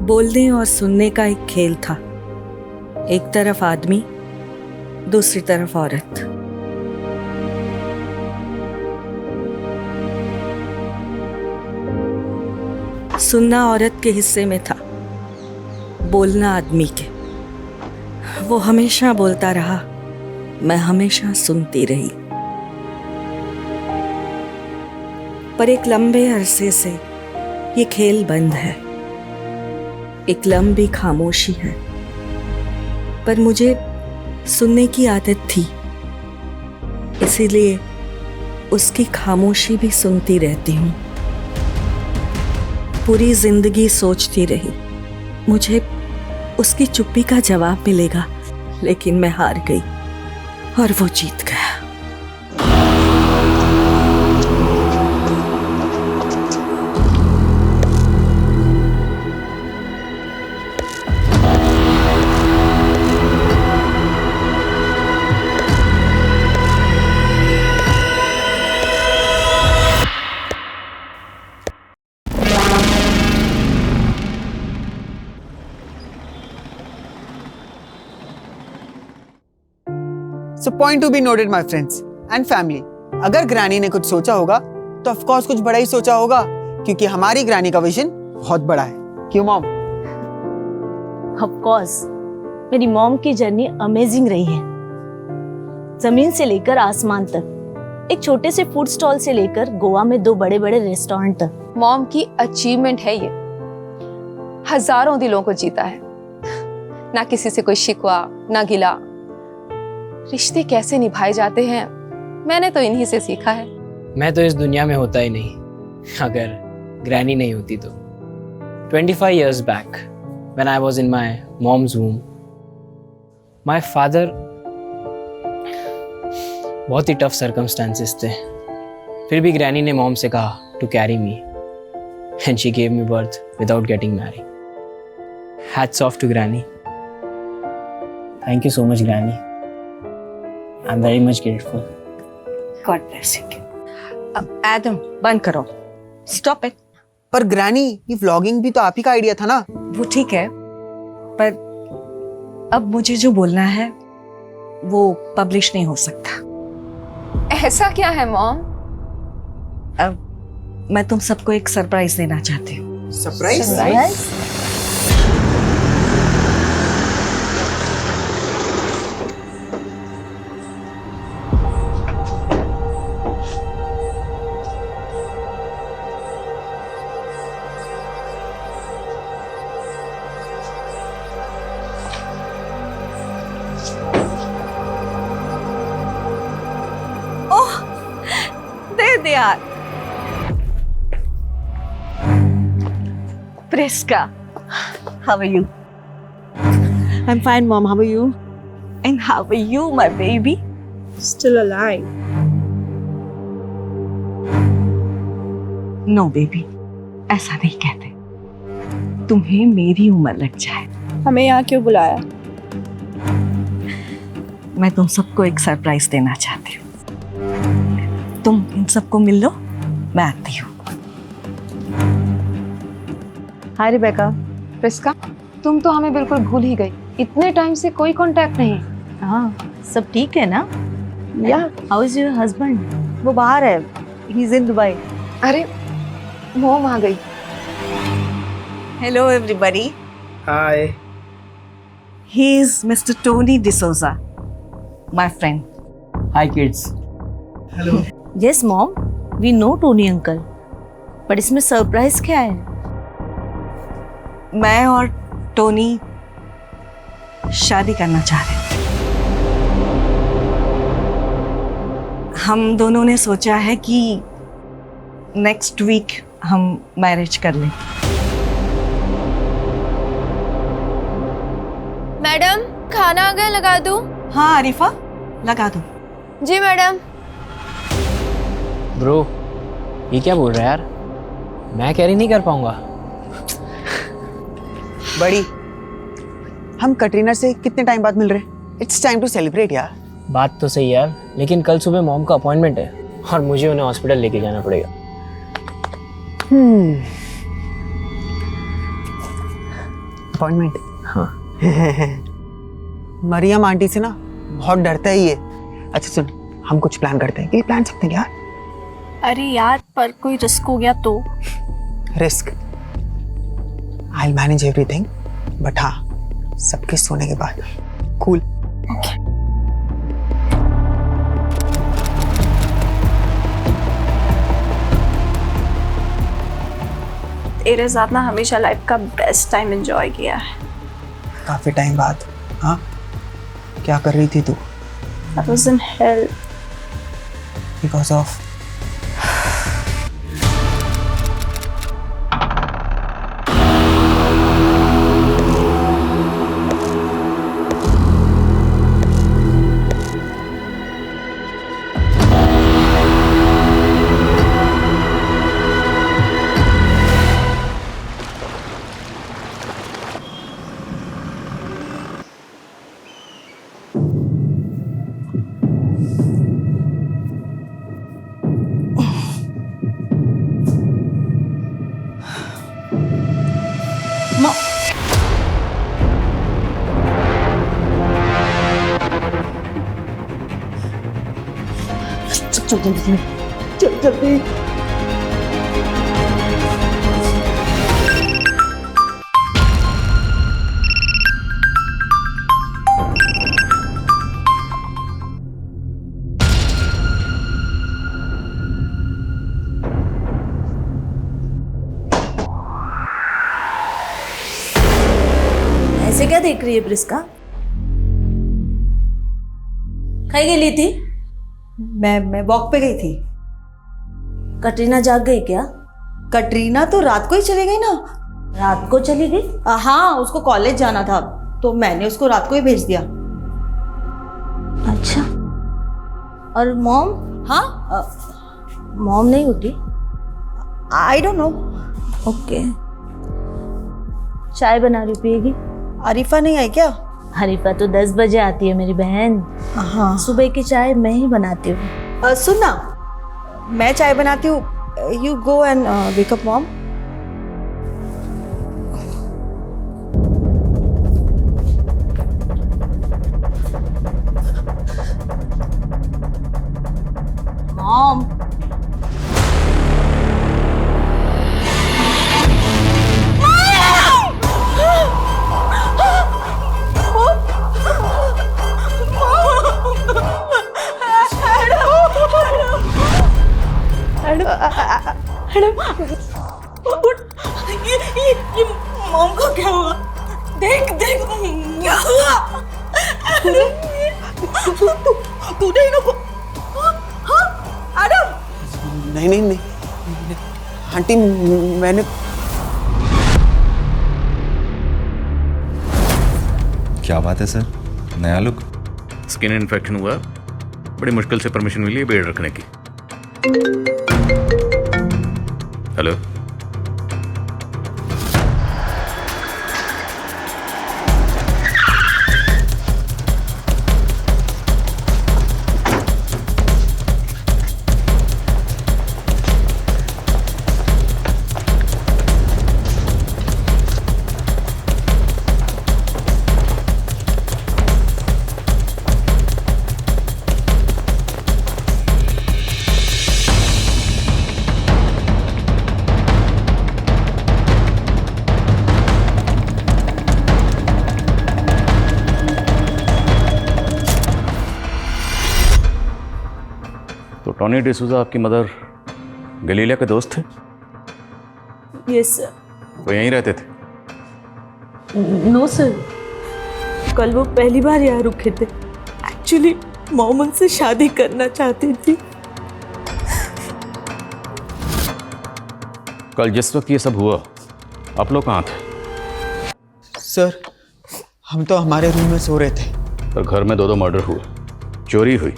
बोलने और सुनने का एक खेल था। एक तरफ आदमी, दूसरी तरफ औरत। सुनना औरत के हिस्से में था, बोलना आदमी के। वो हमेशा बोलता रहा, मैं हमेशा सुनती रही। पर एक लंबे अरसे से ये खेल बंद है। एक लंबी खामोशी है। पर मुझे सुनने की आदत थी, इसीलिए उसकी खामोशी भी सुनती रहती हूँ। पूरी जिंदगी सोचती रही मुझे उसकी चुप्पी का जवाब मिलेगा, लेकिन मैं हार गई और वो जीत गया। So point to be noted, my friends and family. अगर ग्रैनी ने कुछ सोचा होगा तो ऑफ कोर्स कुछ बड़ा ही सोचा होगा, क्योंकि हमारी ग्रैनी का विजन बहुत बड़ा है। क्यों मॉम? ऑफ कोर्स मेरी मॉम की जर्नी अमेजिंग रही है। जमीन से लेकर आसमान तक, एक छोटे से फूड स्टॉल से लेकर गोवा में 2 बड़े-बड़े रेस्टोरेंट तक। मॉम की अचीवमेंट है ये। हजारों दिलों को जीता है। ना किसी से कोई शिकवा, ना गिला। रिश्ते कैसे निभाए जाते हैं मैंने तो इन्हीं से सीखा है। मैं तो इस दुनिया में होता ही नहीं अगर ग्रैनी नहीं होती तो। 25 years back when I was in my mom's womb, my father, बहुत ही टफ सर्कमस्टांसेस थे, फिर भी ग्रैनी ने मॉम से कहा to carry me and she gave me birth without getting married. Hats off to Granny. Thank you so much, Granny. I'm very much grateful. God bless you. Adam बंद करो, stop it. पर granny, ये vlogging भी तो आप ही का idea था ना? वो ठीक है, पर अब मुझे जो बोलना है वो पब्लिश नहीं हो सकता। ऐसा क्या है मॉम? अब मैं तुम सबको एक सरप्राइज देना चाहती हूँ। सरप्राइज? दे यार। Priska, how are you? I'm fine, Mom. How are you? And how are you, my baby? Still alive. No, baby. ऐसा नहीं कहते। तुम्हें मेरी उम्र लग जाए। हमें यहाँ क्यों बुलाया? मैं तुम सबको एक सरप्राइज देना चाहती हूँ। तुम इन सबको मिल लो, मैं आती हूँ। हाय रिबेका। प्रिस्का, तुम तो हमें बिल्कुल भूल ही गई। इतने टाइम से कोई कांटेक्ट नहीं। हाँ, सब ठीक है ना? या हाउ इज योर हस्बैंड? वो बाहर है, ही इज इन दुबई। अरे मॉम आ गई। Hello everybody. Hi. He is mister Tony D'Souza, my friend. Hi kids. Hello. Yes mom, we know Tony uncle, पर इसमें सरप्राइज क्या है? मैं और टोनी शादी करना चाह रहे हैं। हम दोनों ने सोचा है कि नेक्स्ट वीक हम मैरिज कर लें। मैडम, खाना आ गया, लगा दूं? हाँ आरिफा, लगा दो। जी मैडम। ब्रो, ये क्या बोल रहा है यार? मैं कैरी नहीं कर पाऊंगा। बड़ी, हम कटरीना से कितने टाइम बाद मिल रहे हैं? इट्स टाइम टू सेलिब्रेट यार। बात तो सही यार, लेकिन कल सुबह मॉम का अपॉइंटमेंट है और मुझे उन्हें हॉस्पिटल लेके जाना पड़ेगा। अपॉइंटमेंट। हाँ। मरियम आंटी से ना बहुत डरता ही है। अच्छा सुन, हम कुछ प्लान करते हैं। ये प्लान सकते हैं यार? अरे यार, पर कोई रिस्क हो गया तो? Risk I manage everything, but हाँ सबके सोने के बाद। कूल। तेरे साथ ना हमेशा लाइफ का बेस्ट टाइम एंजॉय किया है। काफी टाइम बाद। हाँ, क्या कर रही थी तू? I was in hell. Because of चल जल्दी, चल जल्दी। ऐसे क्या देख रही है प्रिस्का? कहीं गेली थी? मैं वॉक पे गई थी। कटरीना जाग गई क्या? कटरीना तो रात को ही चली गई ना। रात को चली गई? हाँ, उसको कॉलेज जाना था तो मैंने उसको रात को ही भेज दिया। अच्छा। और मॉम? हाँ, मॉम नहीं उठी? I don't know. ओके। चाय बना रही, पिएगी? अरीफा नहीं आई क्या? हरीफा तो 10 बजे आती है मेरी बहन। हाँ, सुबह की चाय मैं ही बनाती हूँ। सुन ना, मैं चाय बनाती हूँ, you go and wake up mom. Mom, ये मॉम को क्या हुआ? देख देख क्या हुआ? तू नहीं नको? हाँ एडम? नहीं नहीं नहीं आंटी, मैंने क्या बात है सर, नया लुक? स्किन इन्फेक्शन हुआ, बड़ी मुश्किल से परमिशन मिली है बेड रखने की। हेलो, तो टॉनी डिसूजा आपकी मदर गलीलिया के दोस्त थे? Yes sir. वो यहीं रहते थे? नो सर, कल वो पहली बार यहाँ रुके थे। एक्चुअली मॉम उनसे शादी करना चाहती थी। कल जिस वक्त ये सब हुआ आप लोग कहाँ थे? सर, हम तो हमारे रूम में सो रहे थे। पर घर में 2 मर्डर हुए, चोरी हुई,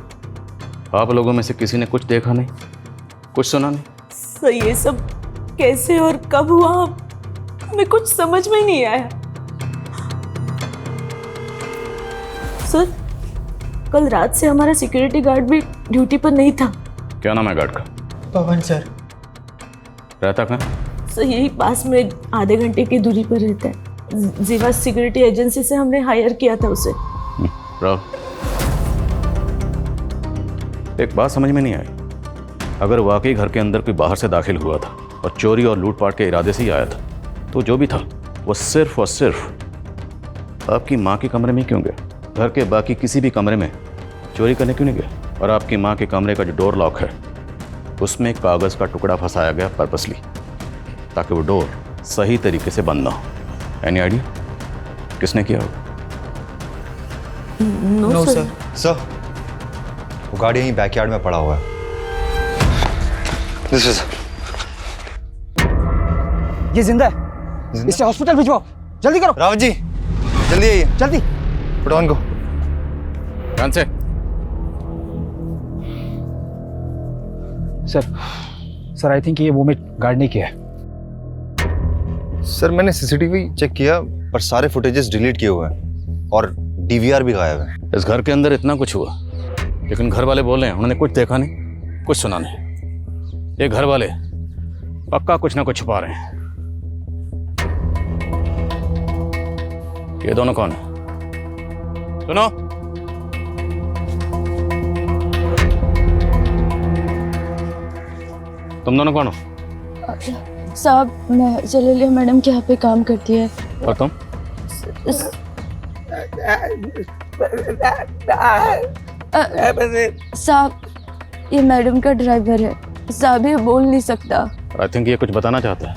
आप लोगों में से किसी ने कुछ देखा नहीं, कुछ सुना नहीं? सर, ये सब कैसे और कब हुआ हमें कुछ समझ में नहीं आया। सर, कल रात से हमारा सिक्योरिटी गार्ड भी ड्यूटी पर नहीं था। क्या नाम है गार्ड का? पवन सर। रहता कहाँ? सर, यही पास में आधे घंटे की दूरी पर रहता है। जीवा सिक्योरिटी एजेंसी से हमने हायर किया था उसे। राहुल, एक बात समझ में नहीं आई, अगर वाकई घर के अंदर कोई बाहर से दाखिल हुआ था और चोरी और लूटपाट के इरादे से ही आया था, तो जो भी था वो सिर्फ और सिर्फ आपकी माँ के कमरे में क्यों गया? घर के बाकी किसी भी कमरे में चोरी करने क्यों नहीं गया? और आपकी माँ के कमरे का जो डोर लॉक है उसमें कागज़ का टुकड़ा फंसाया गया पर्पसली, ताकि वो डोर सही तरीके से बंद ना हो। एनी आइडिया किसने किया होगा? No sir. सर, वो गाड़ी यहीं बैकयार्ड में पड़ा हुआ है। दिस इज ये जिंदा है, इसे हॉस्पिटल भिजवाओ, जल्दी करो। रावत जी, जल्दी आइए, जल्दी। पुट ऑन को। ध्यान से। सर आई थिंक ये वोमिट गार्ड ने किया है। सर मैंने सीसीटीवी चेक किया पर सारे फुटेजेस डिलीट किए हुए हैं और डीवीआर भी गायब है। इस घर के अंदर इतना कुछ हुआ, लेकिन घर वाले बोले हैं उन्होंने कुछ देखा नहीं, कुछ सुना नहीं। ये घर वाले पक्का कुछ ना कुछ छुपा रहे हैं। ये दोनों कौन है? सुनो, तुम दोनों कौन हो? साहब, मैं जलीलिया मैडम के यहाँ पे काम करती है। और तुम? साहब, ये मैडम का ड्राइवर है। साहब ये बोल नहीं सकता। आई थिंक ये कुछ बताना चाहता है।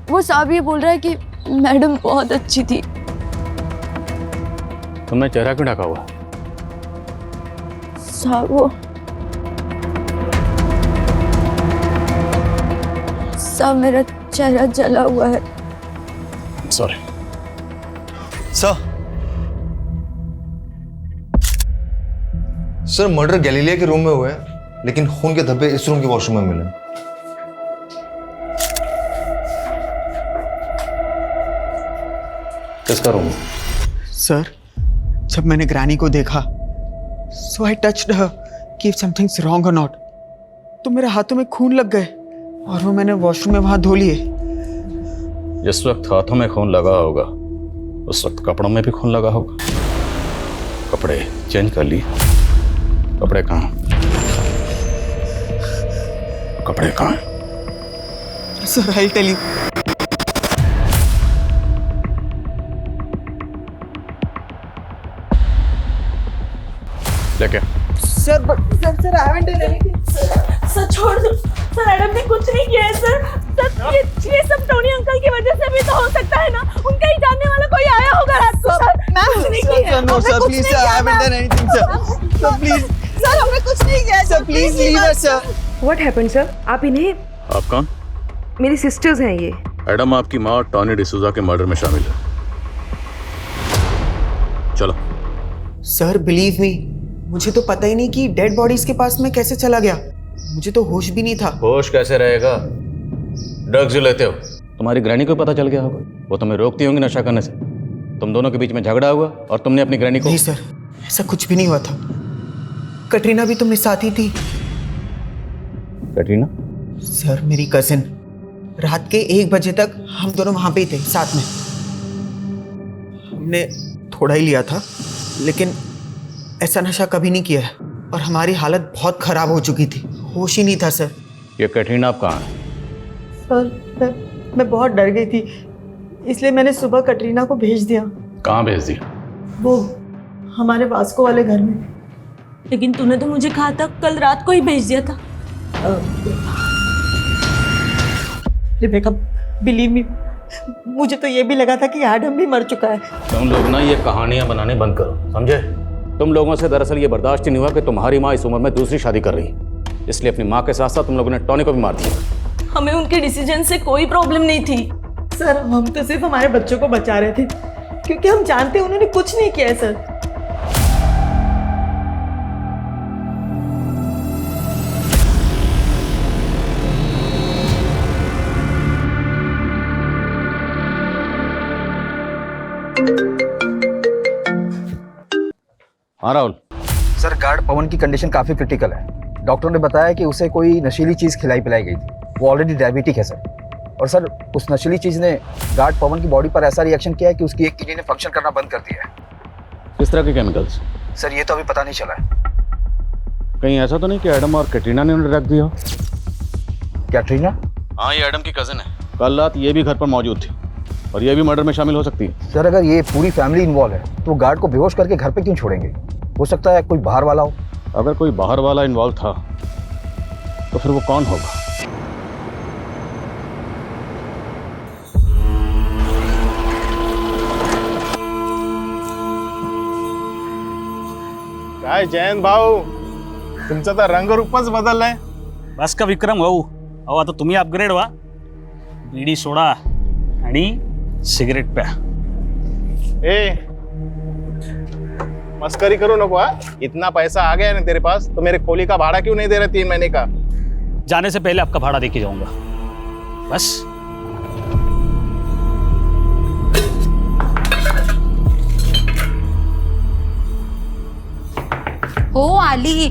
वो साहब ये बोल रहा है कि मैडम बहुत अच्छी थी। तुमने चेहरा क्यों ढका हुआ? साहब वो साहब मेरा चेहरा जला हुआ है। सॉरी सर, मर्डर गैलीलिया के रूम में हुआ है, लेकिन खून के धब्बे इस रूम के वॉशरूम में मिले। किसका रूम? सर, जब मैंने ग्रैनी को देखा, सो आई टच्ड हर कि इफ समथिंग्स रॉन्ग और नॉट, तो मेरे हाथों में खून लग गए और वो मैंने वॉशरूम में वहां धो लिए। जिस वक्त हाथों में खून लगा होगा उस वक्त कपड़ों में भी खून लगा होगा। कपड़े चेंज कर लिए? कपड़े कहाँ? कपड़े कहाँ? Sir I tell you. लेके sir I haven't done anything. Sir छोड़ दो सर, मैडम ने कुछ नहीं किया है सर। सर ये सब टोनी अंकल की वजह से भी तो हो सकता है ना, उनका ही जानने वाला कोई आया होगा रात को। सर मैं कुछ नहीं किया। No sir, please sir, I haven't done anything sir. Sir please sir, हमने कुछ नहीं किया sir, please leave us sir. What happened sir? आप इन्हें? आप कौन? मेरी सिस्टर्स हैं ये। एडम आपकी माँ टॉनी डिसूजा के मर्डर में शामिल है। चलो। सर बिलीव मी, मुझे तो पता ही नहीं कि डेड बॉडी इसके पास में कैसे चला गया। मुझे तो होश भी नहीं था। होश कैसे रहेगा? ड्रग्स लेते हो। तुम्हारी ग्रैनी को पता चल गया होगा, वो तुम्हें रोकती होंगी नशा करने से। तुम दोनों के बीच में झगड़ा हुआ और तुमने अपनी ग्रैनी को। नहीं सर, ऐसा कुछ भी नहीं हुआ था। कटरीना भी तो मेरे साथ ही थी। कटरीना? सर मेरी कजिन, रात के 1 बजे तक हम दोनों वहां पे ही थे साथ में। हमने थोड़ा ही लिया था, लेकिन ऐसा नशा कभी नहीं किया है और हमारी हालत बहुत खराब हो चुकी थी। होश ही नहीं था सर। ये कटरीना आप कहाँ है? सर मैं बहुत डर गई थी, इसलिए मैंने सुबह कटरीना को भेज दिया। कहाँ भेज दिया? वो हमारे वास्को वाले घर में। लेकिन तूने तो मुझे कहा था कल रात को ही भेज दिया था। रिबेका बिलीव मी, मुझे तो ये भी लगा था कि एडम भी मर चुका है। तुम लोग ना ये कहानियां बनाने बंद करो, समझे? तुम लोगों से दरअसल ये बर्दाश्त ही नहीं हुआ कि तुम्हारी माँ इस उम्र में दूसरी शादी कर रही है, इसलिए अपनी माँ के साथ साथ तुम लोगों ने टॉनी को भी मार दिया। हमें उनके डिसीजन से कोई प्रॉब्लम नहीं थी सर। हम तो सिर्फ हमारे बच्चों को बचा रहे थे, क्योंकि हम जानते हैं उन्होंने कुछ नहीं किया है सर। हाँ राहुल। सर गार्ड पवन की कंडीशन काफी क्रिटिकल है। डॉक्टर ने बताया कि उसे कोई नशीली चीज खिलाई पिलाई गई थी। वो ऑलरेडी डायबिटिक है सर। और सर उस नशीली चीज ने गार्ड पवन की बॉडी पर ऐसा रिएक्शन किया है कि उसकी एक किडनी ने फंक्शन करना बंद कर दिया है। किस तरह के केमिकल्स? सर ये तो अभी पता नहीं चला है। कहीं ऐसा तो नहीं कि एडम और कैटरीना ने उन्हें रख दिया? कैटरीना? हाँ, ये एडम की कजिन है। कल रात ये भी घर पर मौजूद थी और ये भी मर्डर में शामिल हो सकती है। सर अगर ये पूरी फैमिली इन्वॉल्व है तो गार्ड को बेहोश करके घर पे क्यों छोड़ेंगे? हो सकता है कोई बाहर वाला हो। अगर कोई बाहर वाला इन्वॉल्व था तो फिर वो कौन होगा? काय जयंत भाऊ, तुमचा तर रंगरूपच बदललाय. बस का विक्रम भाऊ, अहो आता तुम्ही अपग्रेड व्हा. बीडी सोडा आणि सिगरेट प्या. ए मस्करी करो नको. इतना पैसा आ गया ना तेरे पास तो मेरे खोली का भाड़ा क्यों नहीं दे रहे 3 महीने का? जाने से पहले आपका भाड़ा देके जाऊंगा. बस हो आली.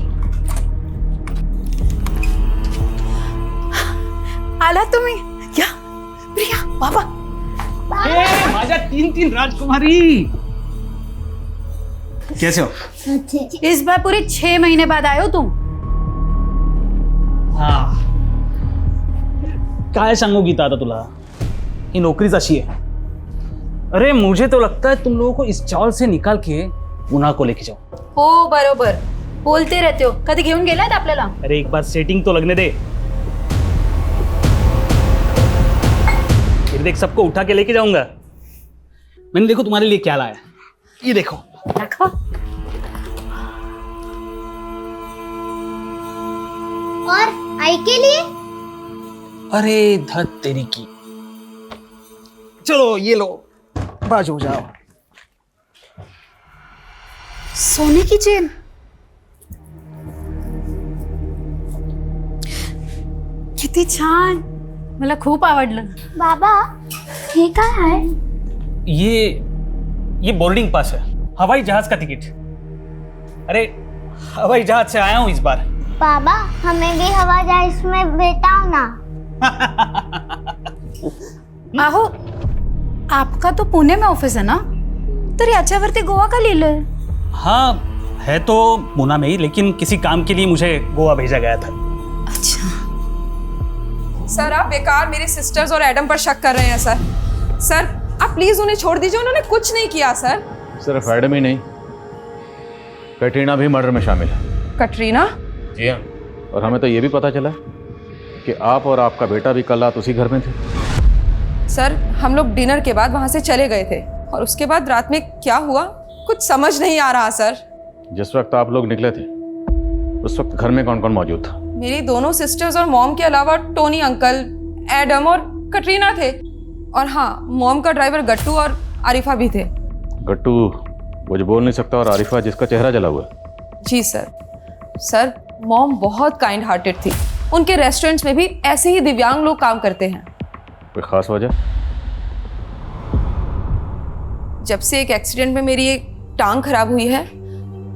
आला तुम्ही. या प्रिया बाबा. माझ्या 3 राजकुमारी. कैसे हो? इस बार पूरे 6 महीने बाद आए हो तुम. हाँ, काय सांगू गीता आता तुला, ही नौकरीच अशी आहे. अरे मुझे तो लगता है तुम लोगों को इस चावल से निकाल के पुन्हा को लेके जाओ. हो बरोबर बोलते रहते हो. कधी घेऊन गेलात आपल्याला? अरे एक बार सेटिंग तो लगने दे. फिर देख, सबको उठा के लेके जाऊंगा. मैंने देखो तुम्हारे लिए क्या लाया. ये देखो. रखो. और आई के लिए? अरे धत तेरी की. चलो ये लो, बाज हो जाओ. सोने की चेन. किती छान. मला खूप आवडलं. बाबा हे काय आहे? ये बोर्डिंग पास है, हवाई जहाज का टिकट. अरे हवाई जहाज से आया हूं इस बार. बाबा हमें भी हवा जहाज में बैठाओ ना. आहो आपका तो पुणे में ऑफिस है ना, तर याच्यावरती गोवा का लिहिलंय? हाँ है तो पूना में ही, लेकिन किसी काम के लिए मुझे गोवा भेजा गया था. सर आप बेकार मेरे सिस्टर्स और एडम पर शक कर रहे हैं सर. सर आप प्लीज उन्हें छोड़ दीजिए, उन्होंने कुछ नहीं किया सर. सिर्फ एडम ही नहीं, कैटरीना भी मर्डर में शामिल है. कटरीना? जी हाँ. और हमें तो ये भी पता चला कि आप और आपका बेटा भी कल रात उसी घर में थे. सर हम लोग डिनर के बाद वहां से चले गए थे और उसके बाद रात में क्या हुआ कुछ समझ नहीं आ रहा सर. जिस वक्त आप लोग निकले थे उस वक्त घर में कौन कौन मौजूद था? मेरी दोनों सिस्टर्स और मॉम के अलावा टोनी अंकल, एडम और कटरीना थे. और हाँ, मॉम का ड्राइवर गट्टू और आरिफा भी थे. गट्टू वो जो बोल नहीं सकता और आरिफा जिसका चेहरा जला हुआ है. जी सर. सर मॉम बहुत काइंड हार्टेड थी. उनके रेस्टोरेंट्स में भी ऐसे ही दिव्यांग लोग काम करते हैं. कोई खास वजह? जब से एक एक्सीडेंट में मेरी एक टांग खराब हुई है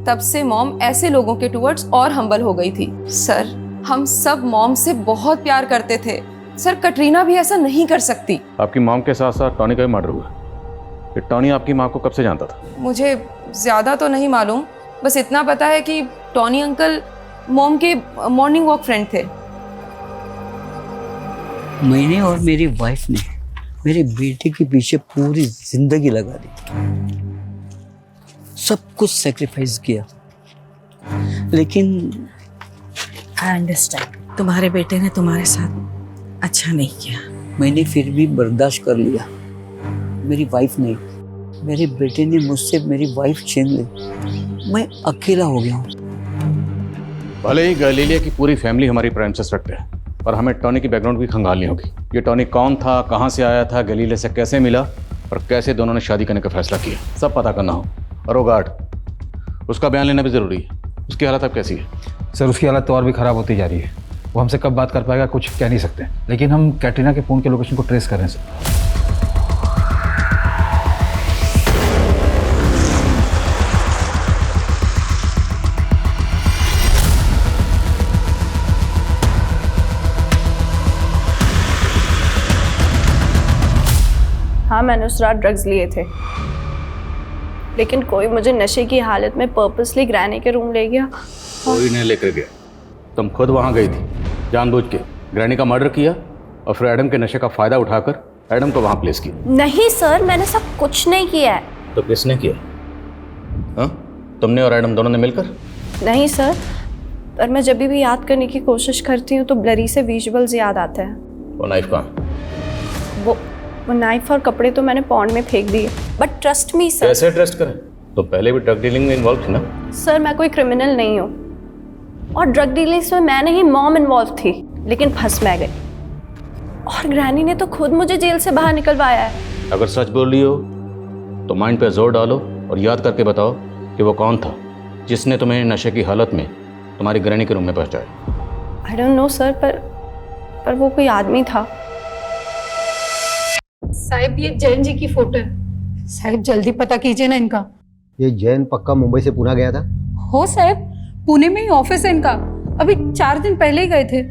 तब से मॉम ऐसे लोगों के टुवर्ड्स और हम्बल हो गई थी. सर हम सब मॉम से बहुत प्यार करते थे. सर कटरीना भी ऐसा नहीं कर सकती. आपकी मॉम के साथ साथ टॉनी का भी मर्डर हुआ. ये टॉनी आपकी माँ को कब से जानता था? मुझे ज्यादा तो नहीं मालूम, बस इतना पता है कि टॉनी अंकल मॉम के मॉर्निंग वॉक फ्रेंड थे. मैंने और मेरी वाइफ ने मेरे बेटे के पीछे पूरी जिंदगी लगा दी. सब कुछ सेक्रीफाइस किया, लेकिन आई अंडरस्टैंड. तुम्हारे बेटे ने तुम्हारे साथ अच्छा नहीं किया. मैंने फिर भी बर्दाश्त कर लिया. मेरी वाइफ नहीं, मेरे बेटे ने मुझसे मेरी वाइफ छीन ली. मैं अकेला हो गया हूँ. भले ही गैलीलिया की पूरी फैमिली हमारी प्रेमिसेस रखते हैं, पर हमें टॉनी की बैकग्राउंड भी खंगालनी होगी. ये टॉनी कौन था, कहाँ से आया था, गैलीलिया से कैसे मिला और कैसे दोनों ने शादी करने का फैसला किया, सब पता करना हो. और वो गार्ड, उसका बयान लेना भी ज़रूरी है. उसकी हालत अब कैसी है? सर उसकी हालत तो और भी ख़राब होती जा रही है. वो हमसे कब बात कर पाएगा कुछ कह नहीं सकते, लेकिन हम कैटरीना के फ़ोन के लोकेशन को ट्रेस कर रहे हैं सर. मैंने उस रात ड्रग्स लिए थे, लेकिन कोई मुझे नशे की हालत में पर्पसली ग्रैनी के रूम ले गया। कोई नहीं लेकर गया, तुम खुद वहां गई थी जानबूझ के। ग्रैनी का मर्डर किया और फिर एडम के नशे का फायदा उठाकर एडम को वहां प्लेस किया। नहीं सर, मैंने सब कुछ नहीं किया है। तो किसने किया? हाँ, तुमने और एडम दोनों ने मिलकर? नहीं सर, पर मैं जब भी याद करने की कोशिश करती हूँ तो ब्लरी से विजुअल्स याद आते हैं। वो नाइफ कहाँ? वो नाइफ और कपड़े तो मैंने पॉन्ड में फेंक दिए। But trust me sir. कैसे ट्रस्ट करें? तो पहले भी ड्रग डीलिंग में इन्वॉल्व थी ना? सर मैं कोई क्रिमिनल नहीं हूँ, और ड्रग डीलिंग में मैं नहीं मॉम इन्वॉल्व थी, लेकिन फंस मैं गई और ग्रैनी ने तो खुद मुझे जेल से बाहर निकलवाया है। अगर सच बोल रही हो तो माइंड पे जोर डालो और याद करके बताओ कि वो कौन था जिसने तुम्हें नशे की हालत में तुम्हारी ग्रैनी के रूम में पहुंचाया। आई डोंट नो सर, पर वो कोई आदमी था। साहिब ये जैन जी की फोटो है, साहिब जल्दी पता कीजिए ना इनका। ये जैन पक्का मुंबई से पुणे गया था? हो साहिब, पुणे में ही ऑफिस है इनका। अभी 4 दिन पहले ही गए थे,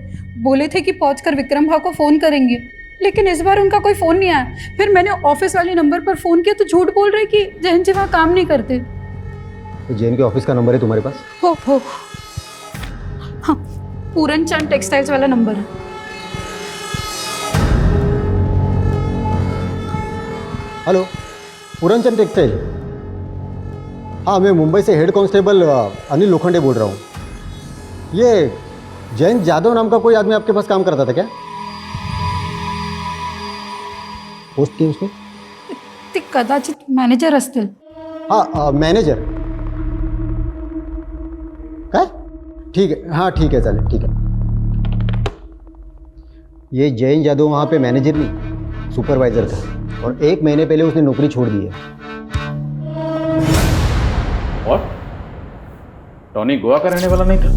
बोले थे कि पहुंचकर विक्रम भाव को फोन करेंगे, लेकिन इस बार उनका कोई फोन नहीं आया। फिर मैंने ऑफिस वाले नंबर पर फोन किया तो झूठ बोल रहे कि जैन जी वहाँ काम नहीं करते। तो जैन के ऑफिस का नंबर है तुम्हारे पास? हो हाँ, पूरन चंद टेक्सटाइल्स वाला नंबर है। Hello, Puran Chand textile. हाँ, मैं मुंबई से हेड कांस्टेबल अनिल लोखंडे बोल रहा हूँ। ये जैन जाधव नाम का कोई आदमी आपके पास काम करता था क्या? पोस्ट की उसने? ते कदाचित मॅनेजर असतील। हाँ, मॅनेजर काय? ठीक है, हाँ ठीक है, चालेल, ठीक है। ये जैन जाधव वहाँ पे मैनेजर नहीं, सुपरवाइजर था, और 1 महीने पहले उसने नौकरी छोड़ दी है। और टॉनी गोवा का रहने वाला नहीं था,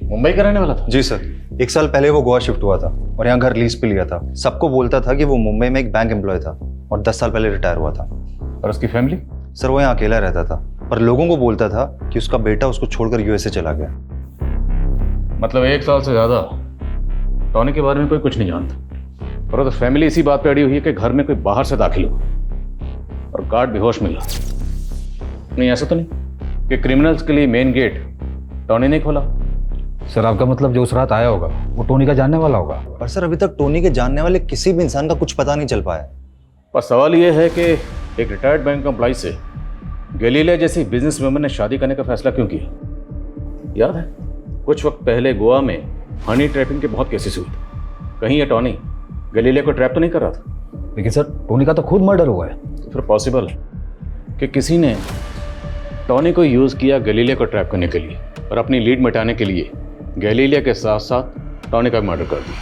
मुंबई का रहने वाला था? जी सर, 1 साल पहले वो गोवा शिफ्ट हुआ था और यहाँ घर लीज पे लिया था। सबको बोलता था कि वो मुंबई में एक बैंक एम्प्लॉय था और 10 साल पहले रिटायर हुआ था। और उसकी फैमिली? सर वो यहाँ अकेला रहता था, पर लोगों को बोलता था कि उसका बेटा उसको छोड़कर यूएसए चला गया। मतलब 1 साल से ज्यादा टॉनी के बारे में कोई कुछ नहीं जानता, और तो फैमिली इसी बात पे अड़ी हुई है कि घर में कोई बाहर से दाखिल हो और गार्ड बेहोश मिला। नहीं, ऐसा तो नहीं कि क्रिमिनल्स के लिए मेन गेट टॉनी ने खोला? सर आपका मतलब जो उस रात आया होगा वो टोनी का जानने वाला होगा? पर सर अभी तक टोनी के जानने वाले किसी भी इंसान का कुछ पता नहीं चल पाया। पर सवाल यह है कि एक रिटायर्ड बैंक एम्प्लॉय से गैलीलिया जैसी बिजनेस वुमन ने शादी करने का फैसला क्यों किया? याद है कुछ वक्त पहले गोवा में हनी ट्रैपिंग के बहुत केसेस हुए थे। कहीं ये टॉनी गैलीलिया को ट्रैप तो नहीं कर रहा था? लेकिन सर टोनी का तो खुद मर्डर हुआ है। तो फिर पॉसिबल है कि किसी ने टॉनी को यूज़ किया गैलीलिया को ट्रैप करने के लिए और अपनी लीड मिटाने के लिए गैलीलिया के साथ साथ टॉनी का मर्डर कर दिया।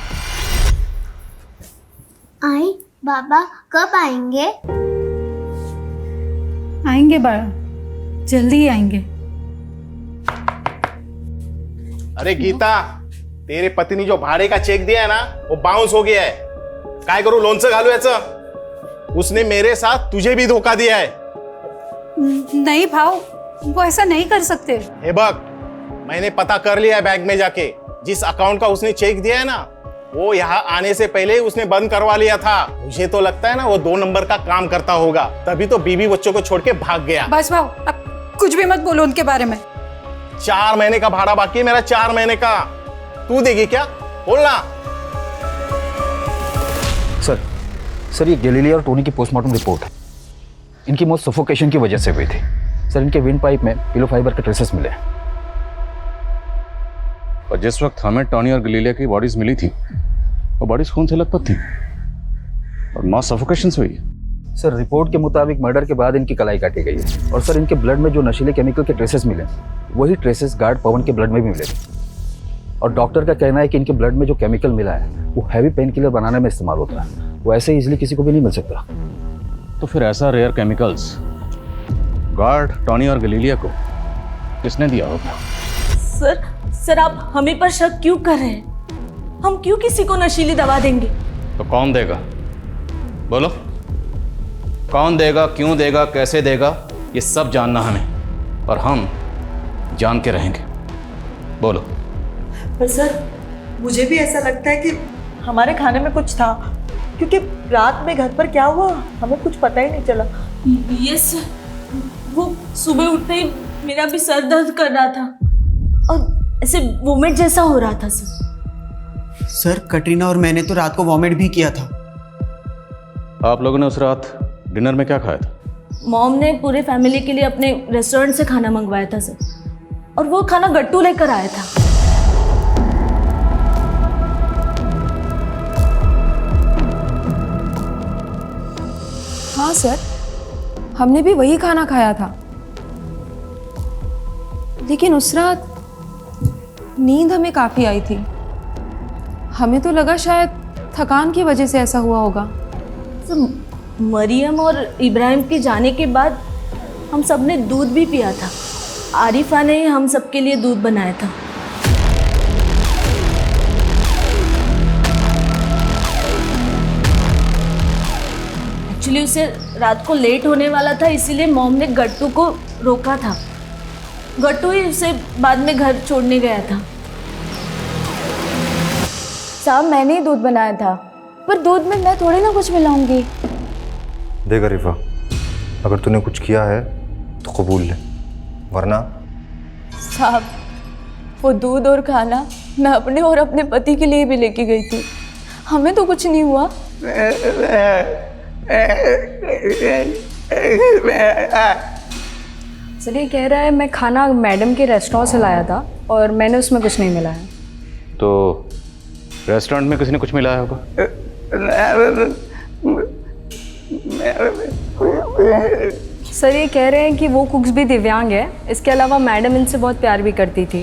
आई बाबा कब आएंगे? आएंगे बाबा, जल्दी ही आएंगे। अरे गीता, तेरे पति ने जो भाड़े का चेक दिया है ना वो बाउंस हो गया है। काय करू, लोणचं घालू याचं? उसने मेरे साथ तुझे भी धोखा दिया है। नहीं भाव, वो ऐसा नहीं कर सकते। हे बघ, मैंने पता कर लिया है बैंक में जाके, जिस अकाउंट का उसने चेक दिया है ना वो यहाँ आने से पहले उसने बंद करवा लिया था। मुझे तो लगता है ना वो 2 नंबर का काम करता होगा, तभी तो बीवी बच्चों को छोड़ के भाग गया। बस भाव, अब कुछ भी मत बोलो उनके बारे में। 4 महीने का भाड़ा बाकी है मेरा, 4 महीने का। तू देगी क्या? बोलना। सर ये गैलीलिया और टोनी की पोस्टमार्टम रिपोर्ट है। इनकी मौत सफोकेशन की वजह से हुई थी। सर इनके विंड पाइप में पिलो फाइबर के ट्रेसेस मिले। और जिस वक्त हमें टॉनी और गैलीलिया की बॉडीज मिली थी वो बॉडीज खून से लथपथ थी और मौत सफोकेशन से हुई है। सर रिपोर्ट के मुताबिक मर्डर के बाद इनकी कलाई काटी गई है। और सर इनके ब्लड में जो नशीले केमिकल के ट्रेसेस मिले वही ट्रेसेस गार्ड पवन के ब्लड में भी मिले। और डॉक्टर का कहना है कि इनके ब्लड में जो केमिकल मिला है वो हैवी पेन किलर बनाने में इस्तेमाल होता है। वो ऐसे इजीली किसी को भी नहीं मिल सकता। तो फिर ऐसा रेयर केमिकल्स गार्ड टॉनी और गैलीलिया को किसने दिया होगा? सर आप हमें पर शक क्यों कर रहे हैं? हम क्यों किसी को नशीली दवा देंगे? तो कौन देगा? बोलो, कौन देगा, क्यों देगा, कैसे देगा, ये सब जानना हमें, और हम जान के रहेंगे। बोलो। पर सर मुझे भी ऐसा लगता है कि हमारे खाने में कुछ था, क्योंकि रात में घर पर क्या हुआ हमें कुछ पता ही नहीं चला। यस, वो सुबह उठते ही मेरा भी सर दर्द कर रहा था और ऐसे वोमिट जैसा हो रहा था सर। सर कटरीना और मैंने तो रात को वॉमिट भी किया था। आप लोगों ने उस रात डिनर में क्या खाया था? मॉम ने पूरे फैमिली के लिए अपने रेस्टोरेंट से खाना मंगवाया था सर, और वो खाना गट्टू लेकर आया था। हाँ सर, हमने भी वही खाना खाया था, लेकिन उस रात नींद हमें काफ़ी आई थी। हमें तो लगा शायद थकान की वजह से ऐसा हुआ होगा। सर, मरियम और इब्राहिम के जाने के बाद हम सब ने दूध भी पिया था। आरिफा ने हम सबके लिए दूध बनाया था। एक्चुअली उसे रात को लेट होने वाला था, इसीलिए मॉम ने गट्टू को रोका था। गट्टू ही उसे बाद में घर छोड़ने गया था। साहब मैंने ही दूध बनाया था, पर दूध में मैं थोड़ी ना कुछ मिलाऊंगी। देख अरीफा, अगर तूने कुछ किया है तो कबूल ले, वरना। साहब वो दूध और खाना मैं अपने और अपने पति के लिए भी लेके गई थी, हमें तो कुछ नहीं हुआ। सर ये कह रहा है मैं खाना मैडम के रेस्टोरेंट से लाया था और मैंने उसमें कुछ नहीं मिलाया। तो रेस्टोरेंट में किसी ने कुछ मिलाया होगा। सर ये कह रहे हैं कि वो कुक्स भी दिव्यांग है, इसके अलावा मैडम इनसे बहुत प्यार भी करती थी।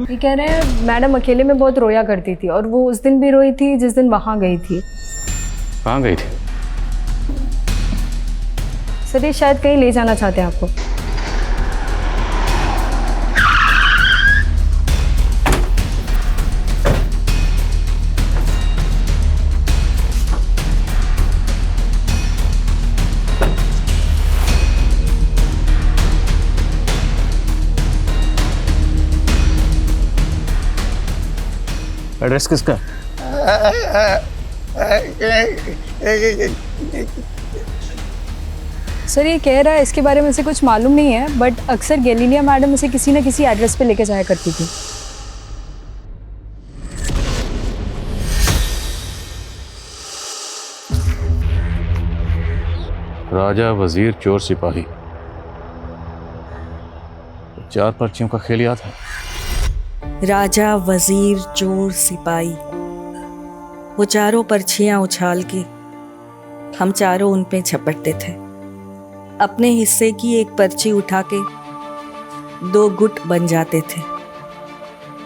ये कह रहे हैं मैडम अकेले में बहुत रोया करती थी, और वो उस दिन भी रोई थी जिस दिन वहाँ गई थी। कहाँ गई थी? सर ये शायद कहीं ले जाना चाहते हैं आपको। एड्रेस किसका? सर ये कह रहा है इसके बारे में से कुछ मालूम नहीं है, बट अक्सर गैलीलिया मैडम इसे किसी न किसी एड्रेस पे लेके जाया करती थी। राजा, वजीर, चोर, सिपाही, 4 पर्चियों का खेल याद है। राजा, वजीर, चोर, सिपाही, वो चारों पर्चियां उछाल के हम चारों उन पे झपटते थे। अपने हिस्से की एक पर्ची उठा के 2 गुट बन जाते थे।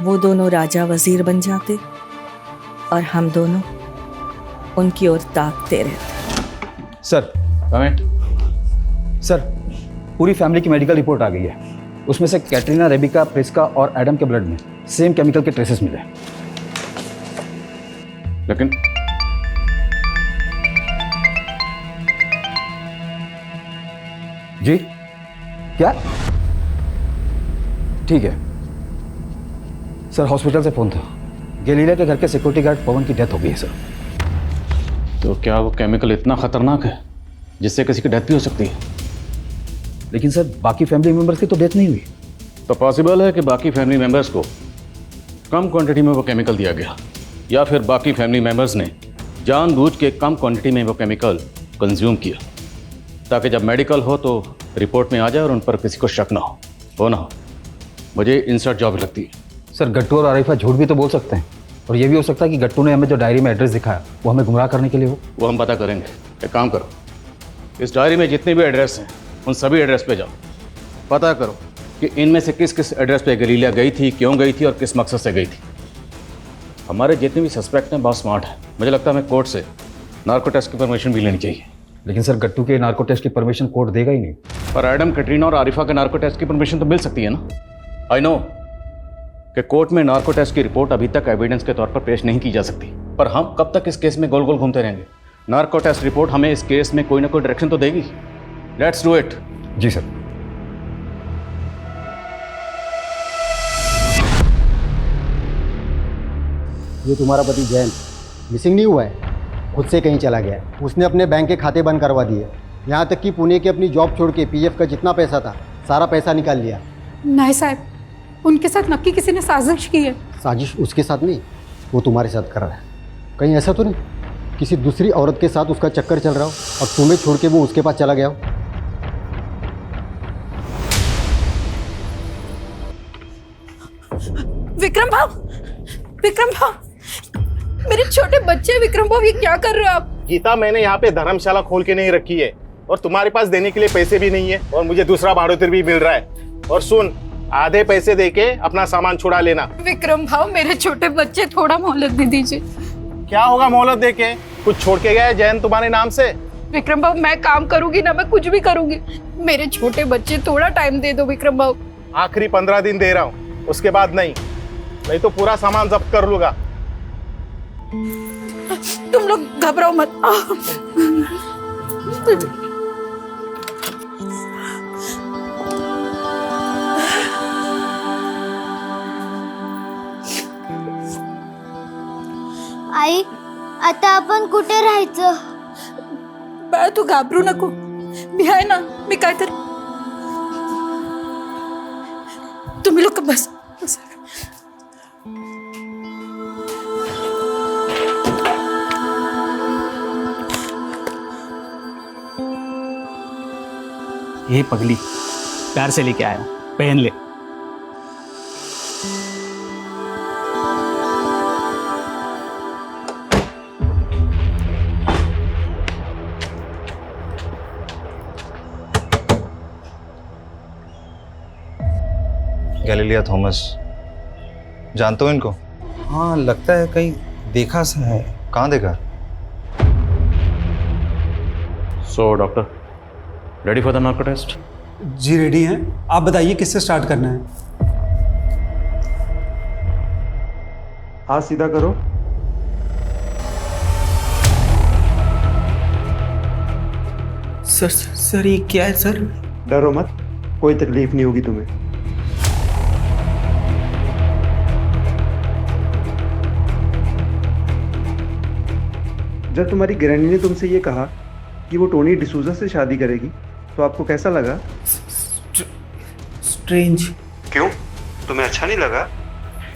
वो दोनों राजा वजीर बन जाते और हम दोनों उनकी ओर ताकते रहते। सर सर, पूरी फैमिली की मेडिकल रिपोर्ट आ गई है। उसमें से कैटरीना, रेबिका, प्रिस्का और एडम के ब्लड में सेम केमिकल के ट्रेसेस मिले। लेकिन जी क्या? ठीक है सर, हॉस्पिटल से फोन था। गैलीलिया के घर के सिक्योरिटी गार्ड पवन की डेथ हो गई है सर। तो क्या वो केमिकल इतना खतरनाक है जिससे किसी की डेथ भी हो सकती है? लेकिन सर बाकी फैमिली मेंबर्स की तो डेथ नहीं हुई। तो पॉसिबल है कि बाकी फैमिली मेंबर्स को कम क्वांटिटी में वो केमिकल दिया गया, या फिर बाकी फैमिली मेंबर्स ने जानबूझ के कम क्वांटिटी में वो केमिकल कंज्यूम किया, ताकि जब मेडिकल हो तो रिपोर्ट में आ जाए और उन पर किसी को शक ना हो ना हो। मुझे इंसर्ट जॉब लगती है। सर गट्टू और आरिफा झूठ भी तो बोल सकते हैं, और ये भी हो सकता है कि गट्टू ने हमें जो डायरी में एड्रेस दिखाया वो हमें गुमराह करने के लिए हो। वो हम पता करेंगे। एक काम करो, इस डायरी में जितने भी एड्रेस हैं उन सभी एड्रेस पे जाओ, पता करो कि इनमें से किस किस एड्रेस पे गैलीलिया गई थी, क्यों गई थी और किस मकसद से गई थी। हमारे जितने भी सस्पेक्ट हैं बहुत स्मार्ट हैं। मुझे लगता है हमें कोर्ट से नार्को टेस्ट की परमिशन भी लेनी चाहिए। लेकिन सर गट्टू के नार्को टेस्ट की परमिशन कोर्ट देगा ही नहीं। पर एडम, कैटरीना और आरिफा के नार्को टेस्ट की परमिशन तो मिल सकती है ना। आई नो कि कोर्ट में नार्को टेस्ट की रिपोर्ट अभी तक एविडेंस के तौर पर पेश नहीं की जा सकती, पर हम कब तक इस केस में गोल गोल घूमते रहेंगे? नार्को टेस्ट रिपोर्ट हमें इस केस में कोई ना कोई डायरेक्शन तो देगी। Let's do it. जी सर। ये तुम्हारा पति जयंत मिसिंग नहीं हुआ है, खुद से कहीं चला गया है। उसने अपने बैंक के खाते बंद करवा दिए, यहाँ तक कि पुणे की अपनी जॉब छोड़ के पीएफ का जितना पैसा था सारा पैसा निकाल लिया। नहीं साहब, उनके साथ नक्की किसी ने साजिश की है। साजिश उसके साथ नहीं, वो तुम्हारे साथ कर रहा है। कहीं ऐसा तो नहीं किसी दूसरी औरत के साथ उसका चक्कर चल रहा हो और तुम्हें छोड़ के वो उसके पास चला गया हो? विक्रम भाव, विक्रम भाव, मेरे छोटे बच्चे विक्रम भाव, ये क्या कर रहे हो आप? गीता, मैंने यहाँ पे धर्मशाला खोल के नहीं रखी है और तुम्हारे पास देने के लिए पैसे भी नहीं है और मुझे दूसरा भाड़ोतर भी मिल रहा है। और सुन, आधे पैसे देके अपना सामान छुड़ा लेना। विक्रम भाव, मेरे छोटे बच्चे, थोड़ा मोहलत दे दीजिए। क्या होगा मोहलत देके? कुछ छोड़ के गया है जयंत तुम्हारे नाम से? विक्रम भाव, मैं काम करूंगी ना, मैं कुछ भी करूंगी। मेरे छोटे बच्चे, थोड़ा टाइम दे दो विक्रम भाव। आखिरी 15 दिन दे रहा हूँ, उसके बाद नहीं तो पूरा सामान जब्त कर लूंगा। तुम लोग घबराओ मत। आई, आता आपण कुठे राहायचं? बाळा, तू घाबरू नको, मी आहे ना, मी काय तर. तुम्ही लोक बस. ये पगली प्यार से लेके आया, पहन ले। गैलीलिया थॉमस, जानते हो इनको? हाँ, लगता है कहीं देखा सा है। कहाँ देखा? So doctor, ready for the narco test? जी रेडी हैं। आप बताइए किससे स्टार्ट करना है? हाथ सीधा करो। सर ये क्या है सर? डरो मत, कोई तकलीफ नहीं होगी तुम्हें। जब तुम्हारी ग्रैनी ने तुमसे ये कहा कि वो टोनी डिसूजा से शादी करेगी, तो आपको कैसा लगा? स्ट्रेंज। क्यों? तुम्हें अच्छा नहीं लगा?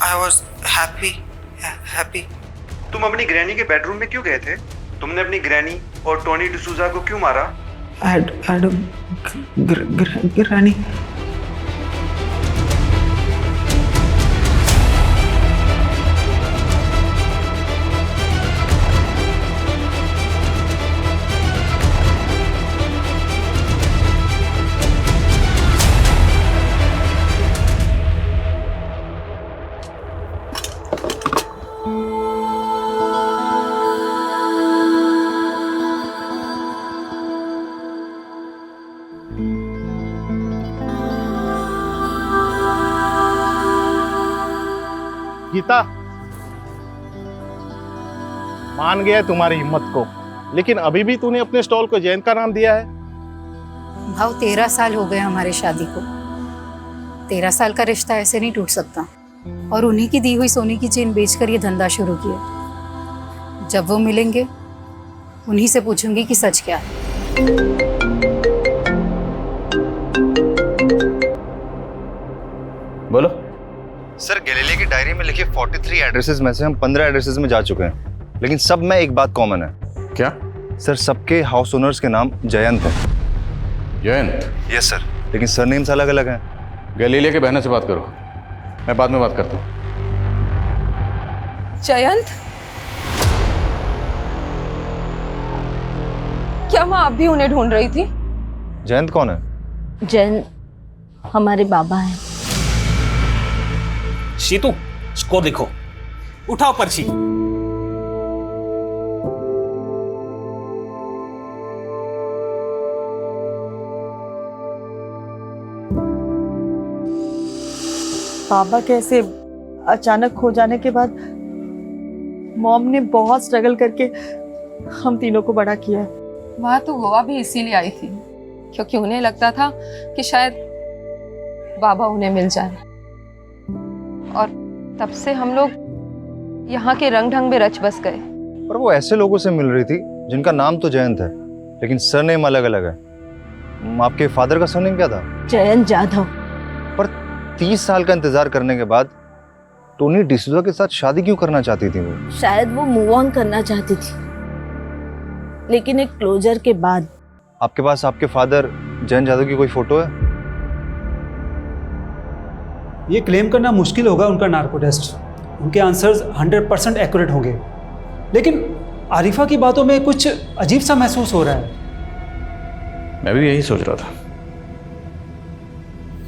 I was happy. तुम अपनी ग्रैनी के बेडरूम में क्यों गए थे? तुमने अपनी ग्रैनी और टोनी डिसूजा को क्यों मारा? ग्रैनी। गीता, मान गया तुम्हारी हिम्मत को, लेकिन अभी भी तूने अपने स्टॉल को जयंत का नाम दिया है। भाव, 13 साल हो गए हमारे शादी को। 13 साल का रिश्ता ऐसे नहीं टूट सकता। और उन्हीं की दी हुई सोने की चेन बेचकर ये धंधा शुरू किया। जब वो मिलेंगे उन्हीं से पूछूंगी कि सच क्या है। बोलो। सर, गैलीलिया की डायरी में लिखे 43 एड्रेसेस में से हम 15 एड्रेसेस में जा चुके हैं, लेकिन सब में एक बात कॉमन है। क्या? सर, सबके हाउस ओनर्स के नाम जयंत है। जयंत? यस सर, लेकिन सरनेम्स अलग अलग हैं। गैलीलिया के बहन से बात करो, मैं बाद में बात करता हूँ। जयंत, क्या माँ आप भी उन्हें ढूंढ रही थी? जयंत कौन है? जयंत हमारे बाबा हैं। शीतू, स्कोर लिखो, उठाओ पर्ची। पापा कैसे अचानक खो जाने के बाद मॉम ने बहुत स्ट्रगल करके हम तीनों को बड़ा किया है। वहाँ तो गोवा भी इसीलिए आई थी क्योंकि उन्हें लगता था कि शायद बाबा उन्हें मिल जाए। और तब से हम लोग यहाँ के रंग ढंग में रच बस गए। पर वो ऐसे लोगों से मिल रही थी जिनका नाम तो जयंत है, लेकिन सरनेम अलग अलग है। आपके फादर का सरनेम क्या था? जयंत जाधव। पर 30 साल का इंतजार करने के बाद टोनी डिसूजा के साथ शादी क्यों करना चाहती थी वो? शायद वो मूव ऑन करना चाहती थी, लेकिन एक क्लोजर के बाद। आपके पास आपके फादर जयंत जाधव की कोई फोटो है? ये क्लेम करना मुश्किल होगा उनका नार्को टेस्ट। उनके आंसर्स 100% एक्यूरेट होंगे, लेकिन आरिफा की बातों में कुछ अजीब सा महसूस हो रहा है। मैं भी यही सोच रहा था।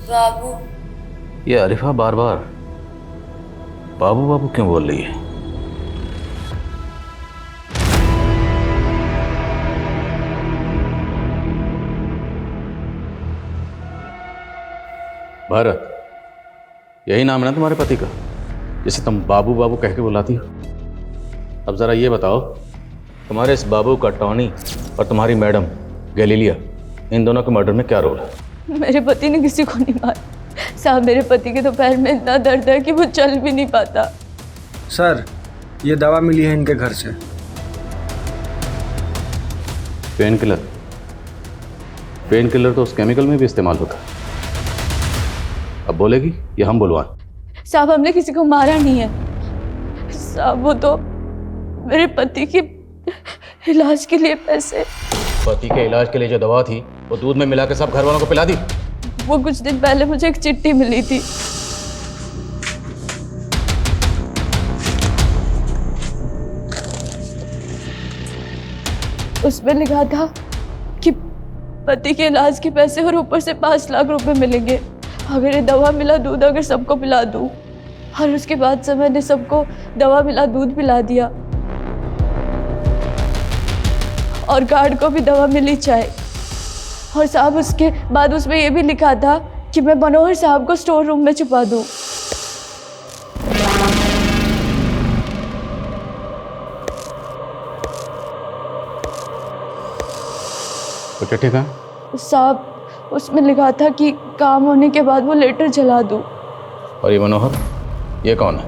बाबू। ये आरिफा बार बार बाबू बाबू क्यों बोल रही है? भारत, यही नाम है ना तुम्हारे पति का, जिसे तुम बाबू बाबू कह के बुलाती हो? अब जरा ये बताओ, तुम्हारे इस बाबू का टॉनी और तुम्हारी मैडम गैलीलिया, इन दोनों के मर्डर में क्या रोल है? मेरे पति ने किसी को नहीं मारा साहब। मेरे पति के तो पैर में इतना दर्द है कि वो चल भी नहीं पाता। सर, ये दवा मिली है इनके घर से। Pain killer? पेन किलर तो उस केमिकल में भी इस्तेमाल होता है। अब बोलेगी या हम बुलवाएं? साहब, हमने किसी को मारा नहीं है साहब। वो तो मेरे पति के इलाज के लिए पैसे। पति के इलाज के लिए जो दवा थी वो दूध में मिला के सब घर वालों को पिला दी? वो कुछ दिन पहले मुझे एक चिट्ठी मिली थी। उसमें लिखा था कि पति के इलाज के पैसे और ऊपर से 5 लाख रुपए मिलेंगे अगर ये दवा मिला दूध अगर सबको पिला दूं। और उसके बाद से मैंने सबको दवा मिला दूध पिला दिया, और गार्ड को भी दवा मिली चाय। और साहब, उसके बाद उसमें ये भी लिखा था कि मैं मनोहर साहब को स्टोर रूम में छुपा दूं। तो चिट्ठी कहाँ? साहब, उसमें लिखा था कि काम होने के बाद वो लेटर जला दूं। और ये मनोहर, ये कौन है?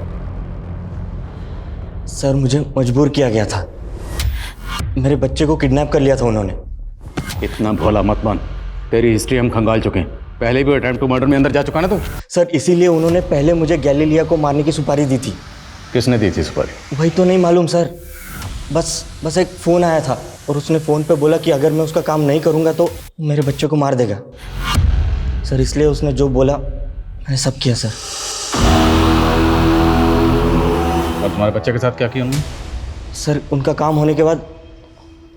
सर, मुझे मजबूर किया गया था। मेरे बच्चे को किडनैप कर लिया था उन्होंने। इतना भोला मत बन, तेरी हिस्ट्री हम खंगाल चुके हैं। पहले भी अटेम्प्ट टू मर्डर में अंदर जा चुका ना तू? सर, इसीलिए उन्होंने पहले मुझे गैलीलिया को मारने की सुपारी दी थी। किसने दी थी सुपारी? वही तो नहीं मालूम सर। बस एक फ़ोन आया था और उसने फ़ोन पे बोला कि अगर मैं उसका काम नहीं करूँगा तो मेरे बच्चे को मार देगा। सर, इसलिए उसने जो बोला मैंने सब किया सर। और तुम्हारे बच्चे के साथ क्या किया उन्होंने? सर, उनका काम होने के बाद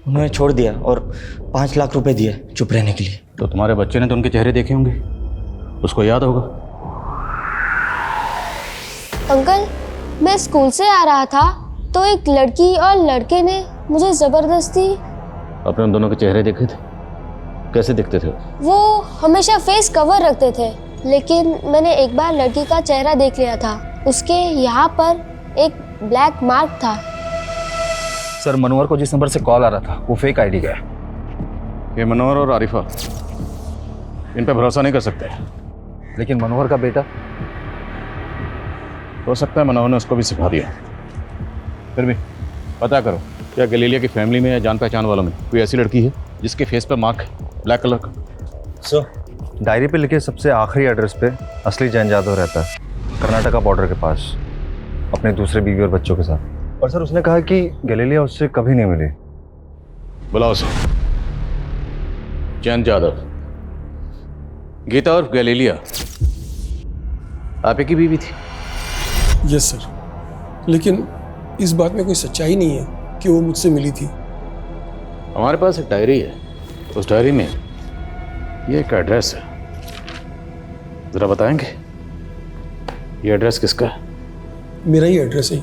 उन्होंने छोड़ दिया और 5 लाख रुपए दिए चुप रहने के लिए। तो तुम्हारे बच्चे ने तो उनके चेहरे देखे होंगे, उसको याद होगा। अंकल, मैं स्कूल से आ रहा था तो एक लड़की और लड़के ने मुझे जबरदस्ती। अपने उन दोनों के चेहरे देखे थे? कैसे दिखते थे? वो हमेशा फेस कवर रखते थे, लेकिन मैंने एक बार लड़की का चेहरा देख लिया था। उसके यहाँ पर एक ब्लैक मार्क था। सर, मनोहर को जिस नंबर से कॉल आ रहा था वो फेक आईडी का है। ये मनोहर और आरिफा, इन पे भरोसा नहीं कर सकते। लेकिन मनोहर का बेटा? हो सकता है मनोहर ने उसको भी सिखा दिया। फिर भी पता करो, क्या गैलीलिया की फैमिली में या जान पहचान वालों में कोई ऐसी लड़की है जिसके फेस पर मार्क है ब्लैक कलर का? सर, डायरी पे लिखे सबसे आखिरी एड्रेस पे असली जयंत जाधव रहता है, कर्नाटका बॉर्डर के पास, अपने दूसरे बीवी और बच्चों के साथ। और सर, उसने कहा कि गैलीलिया उससे कभी नहीं मिली। बुलाओ उसे। जयंत जाधव, गीता और गैलीलिया आप ही की बीवी थी? यस सर, लेकिन इस बात में कोई सच्चाई नहीं है कि वो मुझसे मिली थी। हमारे पास एक डायरी है, उस डायरी में ये एक एड्रेस है, जरा बताएंगे ये एड्रेस किसका है? मेरा ही एड्रेस है।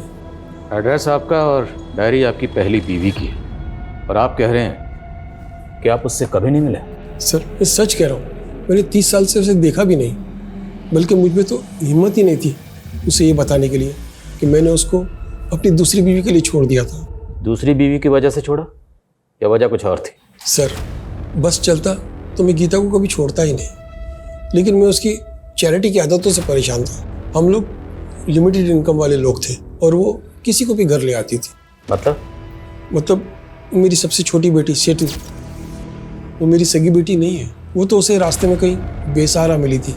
एड्रेस आपका और डायरी आपकी पहली बीवी की है, और आप कह रहे हैं कि आप उससे कभी नहीं मिले? सर, मैं सच कह रहा हूँ, मैंने 30 साल से उसे देखा भी नहीं, बल्कि मुझ में तो हिम्मत ही नहीं थी उसे ये बताने के लिए कि मैंने उसको अपनी दूसरी बीवी के लिए छोड़ दिया था। दूसरी बीवी की वजह से छोड़ा या वजह कुछ और थी? सर, बस चलता तो मैं गीता को कभी छोड़ता ही नहीं, लेकिन मैं उसकी चैरिटी की आदतों से परेशान था। हम लोग लिमिटेड इनकम वाले लोग थे और वो किसी को भी घर ले आती थी। मतलब मेरी सबसे छोटी बेटी सेतु, वो मेरी सगी बेटी नहीं है। वो तो उसे रास्ते में कहीं बेसहारा मिली थी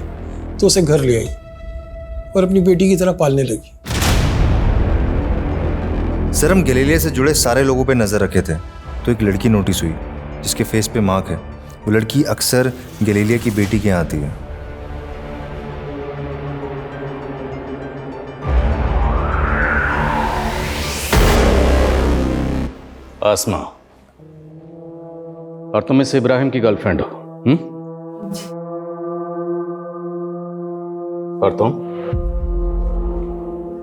तो उसे घर ले आई और अपनी बेटी की तरह पालने लगी। सर, हम गैलीलिया से जुड़े सारे लोगों पे नज़र रखे थे तो एक लड़की नोटिस हुई जिसके फेस पे मार्क है। वो लड़की अक्सर गैलीलिया की बेटी के यहाँ आती है। आसमा, और तुम इस इब्राहिम की गर्लफ्रेंड हो? और तुम,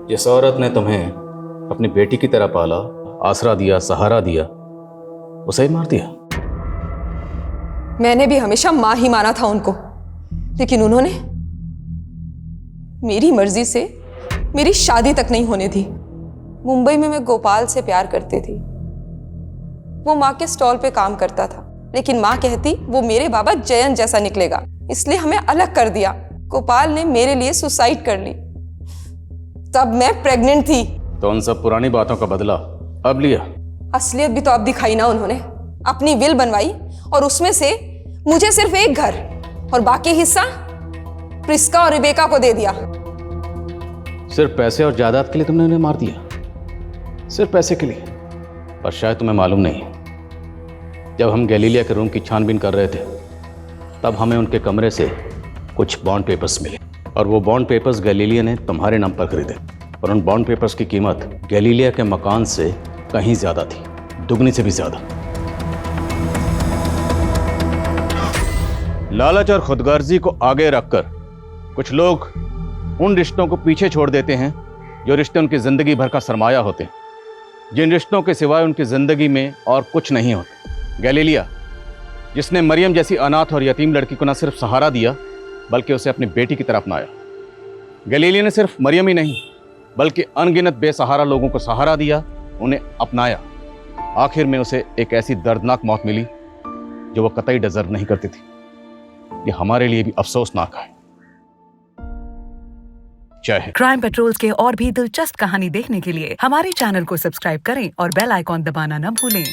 जिस औरत ने तुम्हें अपनी बेटी की तरह पाला, आसरा दिया, सहारा दिया, उसे ही मार दिया। मैंने भी हमेशा मां ही माना था उनको, लेकिन उन्होंने मेरी मर्जी से मेरी शादी तक नहीं होने दी। मुंबई में मैं गोपाल से प्यार करती थी। वो माँ के स्टॉल पे काम करता था, लेकिन माँ कहती वो मेरे बाबा जयंत जैसा निकलेगा, इसलिए हमें अलग कर दिया। गोपाल ने मेरे लिए सुसाइड कर ली। तब मैं प्रेग्नेंट थी। तो उन सब पुरानी बातों का बदला अब लिया? असलियत भी तो अब दिखाई ना उन्होंने। अपनी विल बनवाई और उसमें से मुझे सिर्फ एक घर और बाकी हिस्सा प्रिस्का और रिबेका को दे दिया। सिर्फ पैसे और जायदाद के लिए तुमने उन्हें मार दिया? सिर्फ पैसे के लिए? पर शायद तुम्हें मालूम नहीं, जब हम गैलीलिया के रूम की छानबीन कर रहे थे तब हमें उनके कमरे से कुछ बॉन्ड पेपर्स मिले और वो बॉन्ड पेपर्स गैलीलिया ने तुम्हारे नाम पर खरीदे और उन बॉन्ड पेपर्स की कीमत गैलीलिया के मकान से कहीं ज्यादा थी, दुगनी से भी ज्यादा। लालच और खुदगर्जी को आगे रखकर कुछ लोग उन रिश्तों को पीछे छोड़ देते हैं जो रिश्ते उनकी जिंदगी भर का सरमाया होते हैं, जिन रिश्तों के सिवाय उनकी जिंदगी में और कुछ नहीं होता। गैलीलिया, जिसने मरियम जैसी अनाथ और यतीम लड़की को न सिर्फ सहारा दिया बल्कि उसे अपनी बेटी की तरह अपनाया। गैलीलिया ने सिर्फ मरियम ही नहीं बल्कि अनगिनत बेसहारा लोगों को सहारा दिया, उन्हें अपनाया। आखिर में उसे एक ऐसी दर्दनाक मौत मिली जो वो कतई डिजर्व नहीं करती थी। ये हमारे लिए भी अफसोसनाक है। जय हिंद। क्राइम पेट्रोल्स के और भी दिलचस्प कहानी देखने के लिए हमारे चैनल को सब्सक्राइब करें और बेल आइकॉन दबाना न भूलें।